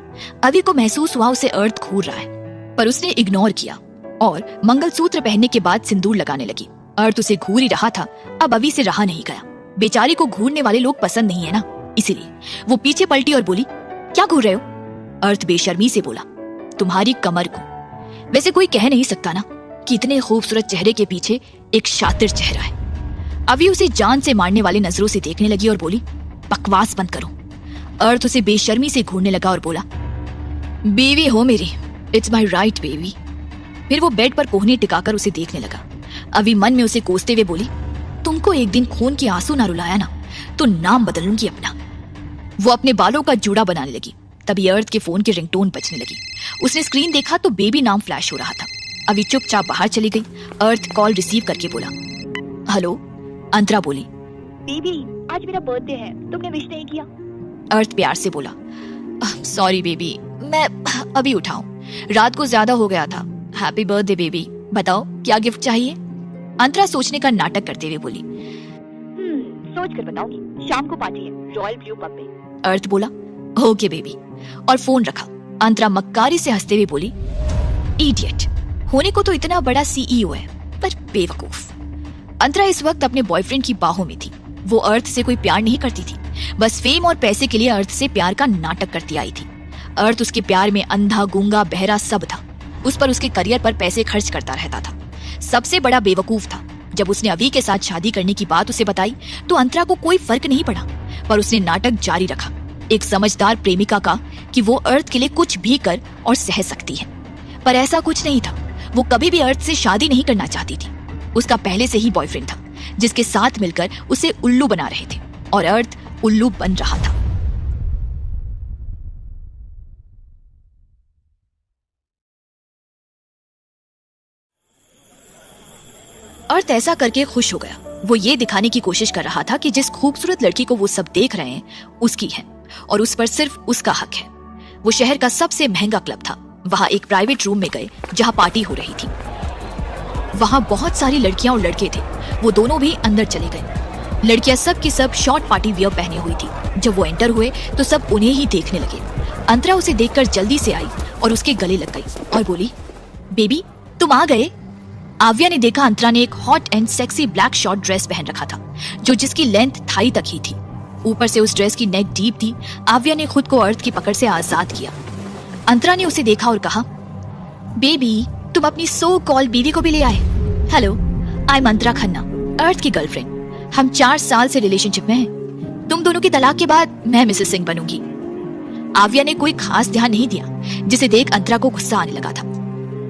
अवी को महसूस हुआ उसे अर्थ घूर रहा है, पर उसने इग्नोर किया और मंगलसूत्र पहनने के बाद सिंदूर लगाने लगी। अर्थ उसे घूर ही रहा था, अब अवी से रहा नहीं गया। बेचारी को घूरने वाले लोग पसंद नहीं है ना, इसीलिए वो पीछे पलटी और बोली, क्या घूर रहे हो? अर्थ बेशर्मी से बोला, तुम्हारी कमर को। वैसे कोई कह नहीं सकता ना कि इतने खूबसूरत चेहरे के पीछे एक शातिर चेहरा है। अभी उसे जान से मारने वाली नजरों से देखने लगी और बोली, बकवास बंद करो। अर्थ उसे बेशर्मी से घूरने लगा और बोला, बीवी हो मेरी, इट्स माई राइट बेबी। फिर वो बेड पर कोहनी टिकाकर उसे देखने लगा। अभी मन में उसे कोसते हुए बोली, तुमको एक दिन खून के आंसू ना रुलाया ना तो नाम बदल लूंगी अपना। वो अपने बालों का जूड़ा बनाने लगी। तभी अर्थ के फोन की रिंगटोन बजने लगी। उसने स्क्रीन देखा तो बेबी नाम फ्लैश हो रहा था। अभी चुपचाप बाहर चली गई। अर्थ कॉल रिसीव करके बोला, हेलो। अंतरा बोली, बेबी आज मेरा बर्थडे है, तुमने विश नहीं किया। अर्थ प्यार से बोला, सॉरी बेबी, मैं अभी उठाऊं, रात को ज्यादा हो गया था। हैप्पी बर्थडे बेबी, बताओ क्या गिफ्ट चाहिए? अंतरा सोचने का नाटक करते हुए बोली, सोच कर बताऊंगी, शाम को पार्टी है रॉयल ब्लू पब में। अर्थ बोला, ओके बेबी, और फोन रखा। अंतरा मक्कारी से हंसते हुए बोली, इडियट, होने को तो इतना बड़ा सीईओ है पर बेवकूफ। अंतरा इस वक्त अपने बॉयफ्रेंड की बाहों में थी। वो अर्थ से कोई प्यार नहीं करती थी, बस फेम और पैसे के लिए अर्थ से प्यार का नाटक करती आई थी। अर्थ उसके प्यार में अंधा, गूंगा, बहरा सब था। उस पर उसके करियर पर पैसे खर्च करता रहता था। सबसे बड़ा बेवकूफ था। जब उसने अभी के साथ शादी करने की बात उसे बताई तो अंतरा को कोई फर्क नहीं पड़ा, पर उसने नाटक जारी रखा, एक समझदार प्रेमिका का, कि वो अर्थ के लिए कुछ भी कर और सह सकती है। पर ऐसा कुछ नहीं था। वो कभी भी अर्थ से शादी नहीं करना चाहती थी। उसका पहले से ही बॉयफ्रेंड था, जिसके साथ मिलकर उसे उल्लू बना रहे थे, और अर्थ उल्लू बन रहा था। अर्थ ऐसा करके खुश हो गया। वो ये दिखाने की कोशिश कर रहा था कि जिस खूबसूरत लड़की को वो सब देख रहे हैं उसकी है और उस पर सिर्फ उसका हक है। वो शहर का सबसे महंगा क्लब था। वहां एक प्राइवेट रूम में गए जहां पार्टी हो रही थी। वहां बहुत सारी लड़कियां और लड़के थे। वो दोनों भी अंदर चले गए। लड़कियां सब की सब शॉर्ट पार्टी वियर पहने हुई थी। जब वो एंटर हुए तो सब उन्हें ही देखने लगे। अंतरा उसे देखकर जल्दी से आई और उसके गले लग गई और बोली, बेबी तुम आ गए। आव्या ने देखा अंतरा ने एक hot and sexy black short dress पहन रखा था, जो जिसकी लेंथ थाई तक ही थी। ऊपर से उस ड्रेस की नेक डीप थी। आव्या ने खुद को अर्थ की पकड़ से आजाद किया। अंतरा ने उसे देखा और कहा, बेबी तुम अपनी सो कॉल बीवी को भी ले आए। हेलो, आई एम अंतरा खन्ना, अर्थ की गर्लफ्रेंड। हम 4 साल से रिलेशनशिप में हैं। तुम दोनों की तलाक के बाद मैं मिसेस सिंह बनूंगी। आव्या ने कोई खास ध्यान नहीं दिया, जिसे देख अंतरा को गुस्सा आने लगा था।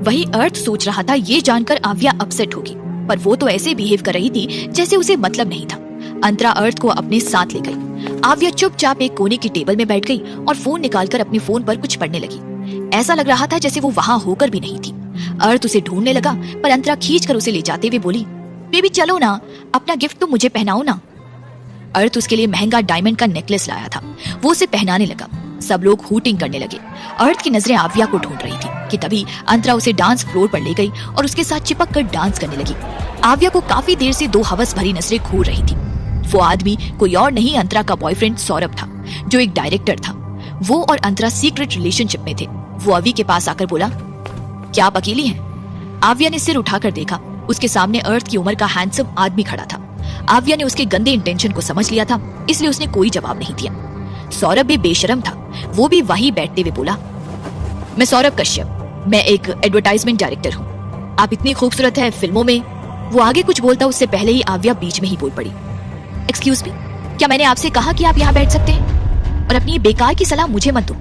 वही अर्थ सोच रहा था ये जानकर आव्या अपसेट होगी, पर वो तो ऐसे बिहेव कर रही थी जैसे उसे मतलब नहीं था। अंतरा अर्थ को अपने साथ ले गई। आव्या चुपचाप एक कोने की टेबल में बैठ गई और फोन निकालकर अपने फोन पर कुछ पढ़ने लगी। ऐसा लग रहा था जैसे वो वहां होकर भी नहीं थी। अर्थ उसे ढूंढने लगा, पर अंतरा खींचकर उसे ले जाते हुए बोली, बेबी चलो ना, अपना गिफ्ट तो मुझे पहनाओ ना। अर्थ उसके लिए महंगा डायमंड का नेकलेस लाया था। वो उसे पहनाने लगा। सब लोग हूटिंग करने लगे। अर्थ की नजरें आव्या को ढूंढ रही थी कि तभी अंतरा उसे डांस फ्लोर पर ले गई और उसके साथ चिपक कर डांस करने लगी। आव्या को काफी देर से 2 हवस भरी नजरें घूर रही थी। वो आदमी कोई और नहीं अंतरा का बॉयफ्रेंड सौरभ था, जो एक डायरेक्टर था। वो और अंतरा सीक्रेट रिलेशनशिप में थे। वो अवी के पास आकर बोला, क्या आप अकेली हैं? आव्या ने सिर उठाकर देखा। उसके सामने अर्थ की उम्र का हैंडसम आदमी खड़ा था। आव्या ने उसके गंदे इंटेंशन को समझ लिया था, इसलिए उसने कोई जवाब नहीं दिया। सौरभ भी बेशरम था। वो भी वहीं बैठते हुए बोला, मैं सौरभ कश्यप, मैं एक एडवर्टाइजमेंट डायरेक्टर हूँ। आप इतनी खूबसूरत है फिल्मों में। वो आगे कुछ बोलता उससे पहले ही आव्या बीच में ही बोल पड़ी, एक्सक्यूज मी, क्या मैंने आपसे कहा कि आप यहाँ बैठ सकते हैं? और अपनी ये बेकार की सलाह मुझे मत दो,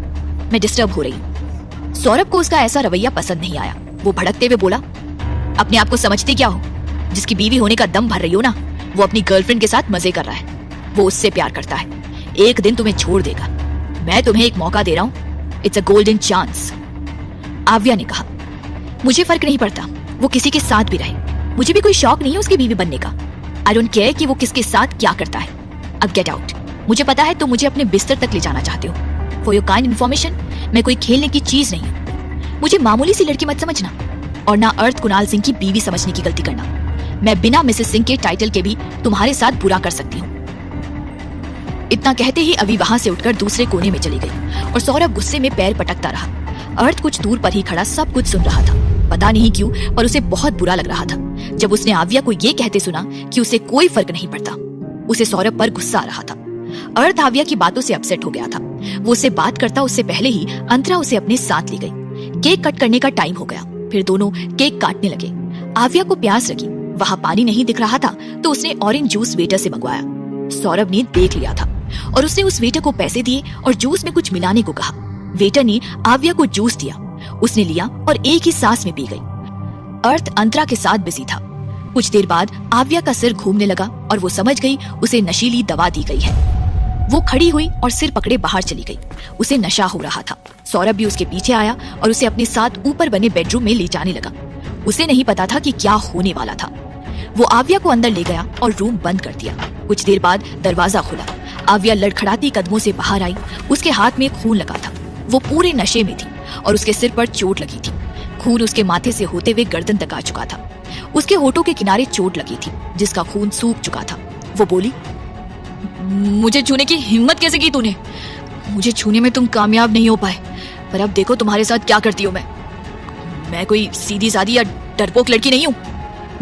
मैं डिस्टर्ब हो रही हूँ। सौरभ को उसका ऐसा रवैया पसंद नहीं आया। वो भड़कते हुए बोला, अपने आप को समझते क्या हो? जिसकी बीवी होने का दम भर रही हो ना, वो अपनी गर्लफ्रेंड के साथ मजे कर रहा है। वो उससे प्यार करता है, एक दिन तुम्हें छोड़ देगा। मैं तुम्हें एक मौका दे रहा हूँ, इट्स अ गोल्डन चांस। आव्या ने कहा, मुझे फर्क नहीं पड़ता वो किसी के साथ भी रहे। मुझे भी कोई शौक नहीं है उसकी बीवी बनने का। आई डोंट केयर कि वो किसके साथ क्या करता है। अब गेट आउट। मुझे पता है तुम मुझे अपने बिस्तर तक ले जाना चाहते हो। फॉर योर काइंड इन्फॉर्मेशन, मैं कोई खेलने की चीज नहीं हूँ। मुझे मामूली सी लड़की मत समझना और ना अर्थ कुणाल सिंह की बीवी समझने की गलती करना। मैं बिना मिसेस सिंह के टाइटल के भी तुम्हारे साथ बुरा कर सकती हूँ। इतना कहते ही अभी वहां से उठकर दूसरे कोने में चली गई और सौरभ गुस्से में पैर पटकता रहा। अर्थ कुछ दूर पर ही खड़ा सब कुछ सुन रहा था। पता नहीं क्यों पर उसे बहुत बुरा लग रहा था जब उसने आव्या को ये कहते सुना कि उसे कोई फर्क नहीं पड़ता। उसे सौरभ पर गुस्सा आ रहा था। अर्थ आव्या की बातों से अपसेट हो गया था। वो उससे बात करता उससे पहले ही अंतरा उसे अपने साथ ले गई। केक कट करने का टाइम हो गया। फिर दोनों केक काटने लगे। आव्या को प्यास लगी। वहां पानी नहीं दिख रहा था तो उसने ऑरेंज जूस वेटर से मंगवाया। सौरभ ने देख लिया था और उसने उस वेटर को पैसे दिए और जूस में कुछ मिलाने को कहा। वेटर ने आव्या को जूस दिया। उसने लिया और एक ही सांस में पी गई। अर्थ अंतरा के साथ बिजी था। कुछ देर बाद आव्या का सिर घूमने लगा और वो समझ गई उसे नशीली दवा दी गई है। वो खड़ी हुई और सिर पकड़े बाहर चली गई। उसे नशा हो रहा था। सौरभ भी उसके पीछे आया और उसे अपने साथ ऊपर बने बेडरूम में ले जाने लगा। उसे नहीं पता था कि क्या होने वाला था। वो आव्या को अंदर ले गया और रूम बंद कर दिया। कुछ देर बाद दरवाजा खुला। आव्या लड़खड़ाती कदमों से बाहर आई। उसके हाथ में खून लगा था। वो पूरे नशे में थी और उसके सिर पर चोट लगी थी। खून उसके माथे से होते हुए गर्दन तक आ चुका था। उसके होठों के किनारे चोट लगी थी जिसका खून सूख चुका था। वो बोली, मुझे छूने की हिम्मत कैसे की तूने? मुझे छूने में तुम कामयाब नहीं हो पाए, पर अब देखो तुम्हारे साथ क्या करती हूँ मैं कोई सीधी सादी या डरपोक लड़की नहीं हूँ।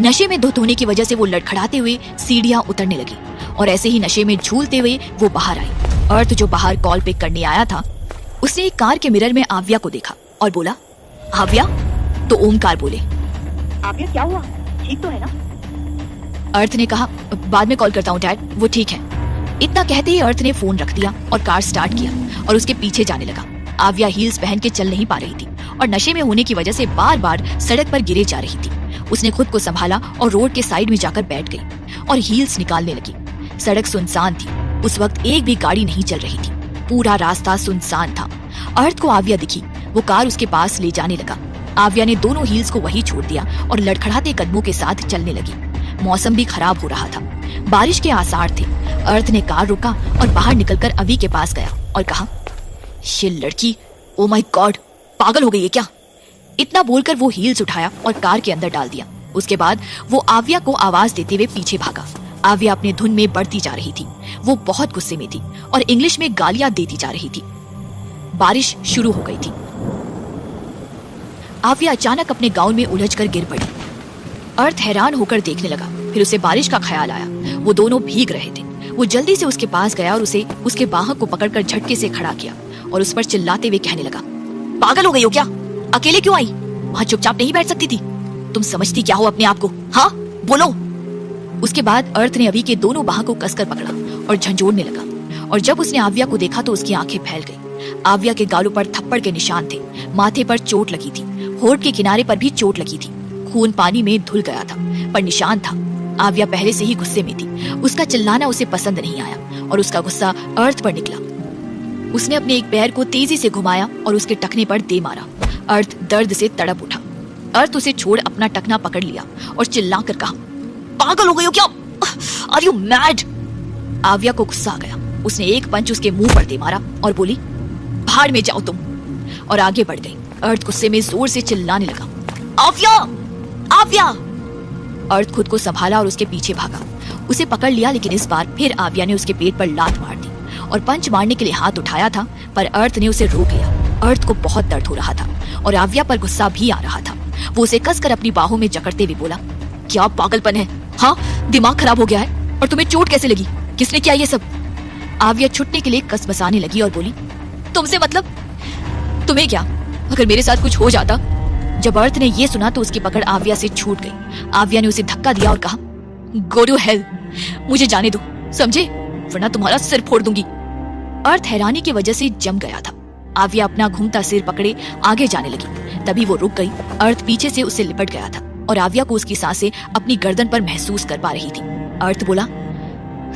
नशे में धुत होने की वजह से वो लड़खड़ाते हुए सीढ़ियां उतरने लगी और ऐसे ही नशे में झूलते हुए वो बाहर आई। अर्थ जो बाहर कॉल पिक करने आया था उसने एक कार के मिरर में आव्या को देखा और बोला, आव्या? तो ओमकार बोले, आव्या क्या हुआ, ठीक तो है ना? अर्थ ने कहा, बाद में कॉल करता हूँ डैड, वो ठीक है। इतना कहते ही अर्थ ने फोन रख दिया और कार स्टार्ट किया और उसके पीछे जाने लगा। आव्या हील्स पहन के चल नहीं पा रही थी और नशे में होने की वजह से बार बार सड़क पर गिरे जा रही थी। उसने खुद को संभाला और रोड के साइड में जाकर बैठ गई और हील्स निकालने लगी। सड़क सुनसान थी। उस वक्त एक भी गाड़ी नहीं चल रही थी। पूरा रास्ता सुनसान था। अर्थ को आव्या दिखी। वो कार उसके पास ले जाने लगा। आव्या ने दोनों हील्स को वहीं छोड़ दिया और लड़खड़ाते कदमों के साथ चलने लगी। मौसम भी खराब हो रहा था। बारिश के आसार थे। अर्थ ने कार रोका और बाहर निकलकर अवी के पास गया और कहा, ये लड़की, ओ माय गॉड, पागल हो गई है क्या? इतना बोलकर वो हील्स उठाया और कार के अंदर डाल दिया। उसके बाद वो आव्या को आवाज देते हुए पीछे भागा। आव्या अपने धुन में बढ़ती जा रही थी। वो बहुत गुस्से में थी और इंग्लिश में गालियां देती जा रही थी। बारिश शुरू हो गई थी। आव्या अचानक अपने गाउन में उलझकर गिर पड़ी। अर्थ हैरान होकर देखने लगा। फिर उसे बारिश का ख्याल आया। वो दोनों भीग रहे थे। वो जल्दी से उसके पास गया और उसे उसके बाहों को पकड़कर झटके से खड़ा किया और उस पर चिल्लाते हुए कहने लगा, पागल हो गई हो क्या? अकेले क्यों आई? वहां चुपचाप नहीं बैठ सकती थी? तुम समझती क्या हो अपने आप को? हाँ, बोलो। उसके बाद अर्थ ने अभी के दोनों बाहों को कसकर पकड़ा और झंझोड़ने लगा और जब उसने आव्या को देखा तो उसकी आंखें फैल गई। आव्या के गालों पर थप्पड़ के निशान थे। माथे पर चोट लगी थी। होठ के किनारे पर भी चोट लगी थी। खून पानी में धुल गया था पर निशान था। आव्या पहले से ही गुस्से में थी। उसका चिल्लाना उसे पसंद नहीं आया और उसका गुस्सा अर्थ पर निकला। उसने अपने एक पैर को तेजी से घुमाया और उसके टखने पर दे मारा। अर्थ दर्द से तड़प उठा। अर्थ उसे छोड़ अपना टखना पकड़ लिया और चिल्लाकर कहा, पागल हो गई हो क्या? Are you mad? आव्या को गुस्सा आ गया। उसने एक पंच उसके मुंह पर दे मारा और बोली, भाड़ में जाओ तुम, और आगे बढ़ गई। अर्थ गुस्से में जोर से चिल्लाने लगा, आव्या, आव्या। अर्थ खुद को संभाला और उसके पीछे भागा। उसे पकड़ लिया लेकिन इस बार फिर आव्या ने उसके पेट पर लात मार दी और पंच मारने के लिए हाथ उठाया था पर अर्थ ने उसे रोक लिया। अर्थ को बहुत दर्द हो रहा था और आव्या पर गुस्सा भी आ रहा था। वो उसे कसकर अपनी बाहों में जकड़ते हुए बोला, क्या पागलपन है? हाँ, दिमाग खराब हो गया है? और तुम्हें चोट कैसे लगी? किसने किया ये सब? आव्या छुटने के लिए कस बसाने लगी और बोली, तुमसे मतलब? तुम्हें क्या, अगर मेरे साथ कुछ हो जाता? जब अर्थ ने ये सुना तो उसकी पकड़ आव्या से छूट गई। आव्या ने उसे धक्का दिया और कहा, गो टू हेल, मुझे जाने दो, समझे? वरना तुम्हारा सिर फोड़ दूंगी। अर्थ हैरानी की वजह से जम गया था। आव्या अपना घूमता सिर पकड़े आगे जाने लगी। तभी वो रुक गई। अर्थ पीछे से उसे लिपट गया था और आव्या को उसकी सांसें अपनी गर्दन पर महसूस कर पा रही थी। अर्थ बोला,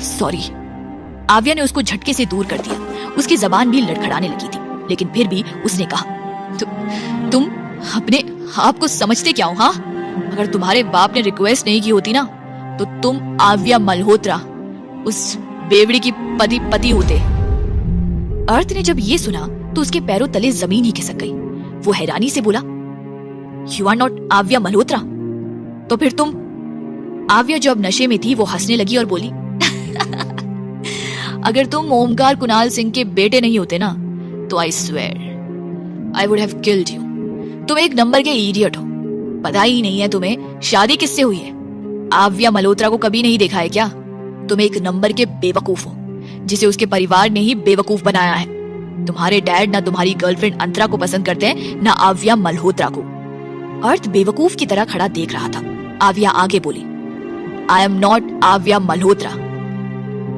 सॉरी। आव्या ने उसको झटके से दूर कर दिया। उसकी जबान भी लड़खड़ाने लगी थी लेकिन फिर भी उसने कहा, तुम अपने आप को समझते क्या हो? हाँ, अगर तुम्हारे बाप ने रिक्वेस्ट नहीं की होती ना तो तुम आव्या मल्होत्रा, उस बेवड़ी की पति होते। अर्थ ने जब ये सुना तो उसके पैरों तले जमीन ही खिसक गई। वो हैरानी से बोला, यू आर नॉट आव्या मल्होत्रा? तो फिर तुम? आव्या जो अब नशे में थी वो हंसने लगी और बोली, अगर तुम ओमकार कुणाल सिंह के बेटे नहीं होते ना तो I swear I would have killed you. तुम एक नंबर के इडियट हो। पता ही नहीं है तुम्हें शादी किससे हुई है? आव्या मल्होत्रा को कभी नहीं देखा है क्या? तुम एक नंबर के बेवकूफ हो जिसे उसके परिवार ने ही बेवकूफ बनाया है। तुम्हारे डैड ना तुम्हारी गर्लफ्रेंड अंतरा को पसंद करते हैं ना आव्या मल्होत्रा को। अर्थ बेवकूफ की तरह खड़ा देख रहा था। आव्या आगे बोली, आई एम नॉट आव्या मल्होत्रा,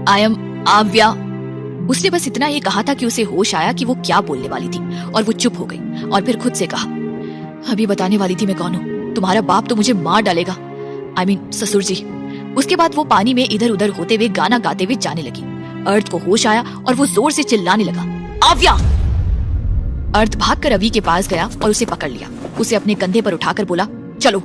आई एम आव्या। उसने बस इतना ही कहा था कि उसे होश आया कि वो क्या बोलने वाली थी और वो चुप हो गई और फिर खुद से कहा, अभी बताने वाली थी मैं कौन हूं। तुम्हारा बाप तो मुझे मार डालेगा, आई मीन ससुर जी। उसके बाद वो पानी में इधर उधर होते हुए गाना गाते हुए जाने लगी। अर्थ को होश आया और वो जोर से चिल्लाने लगा, आव्या। अर्थ भागकर रवि के पास गया और उसे पकड़ लिया। उसे अपने कंधे पर उठाकर बोला, चलो।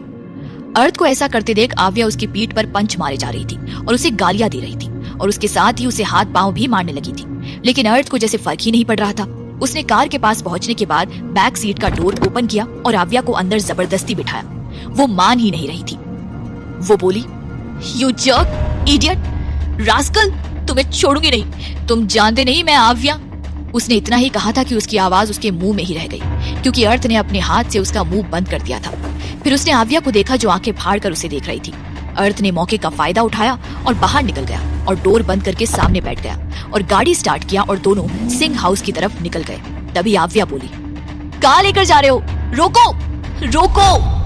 अर्थ को ऐसा करते देख आव्या उसकी पीठ पर पंच मारे जा रही थी और उसे गालियां दे रही थी और उसके साथ ही उसे हाथ पांव भी मारने लगी थी। लेकिन अर्थ को जैसे फर्क ही नहीं पड़ रहा था। उसने कार के पास पहुंचने के बाद बैक सीट का डोर ओपन किया और आव्या को अंदर जबरदस्ती बिठाया। वो मान ही नहीं रही थी। वो बोली, यू जर्क, इडियट, रास्कल, तुम्हें छोड़ूंगी नहीं। तुम जानते नहीं मैं आव्या। उसने इतना ही कहा था कि उसकी आवाज उसके मुंह में ही रह गई क्योंकि अर्थ ने अपने हाथ से उसका मुंह बंद कर दिया था। फिर उसने आव्या को देखा जो आंखें फाड़ कर उसे देख रही थी। अर्थ ने मौके का फायदा उठाया और बाहर निकल गया और डोर बंद करके सामने बैठ गया और गाड़ी स्टार्ट किया और दोनों सिंह हाउस की तरफ निकल गए। तभी आव्या बोली, कहाँ लेकर जा रहे हो? रोको, रोको।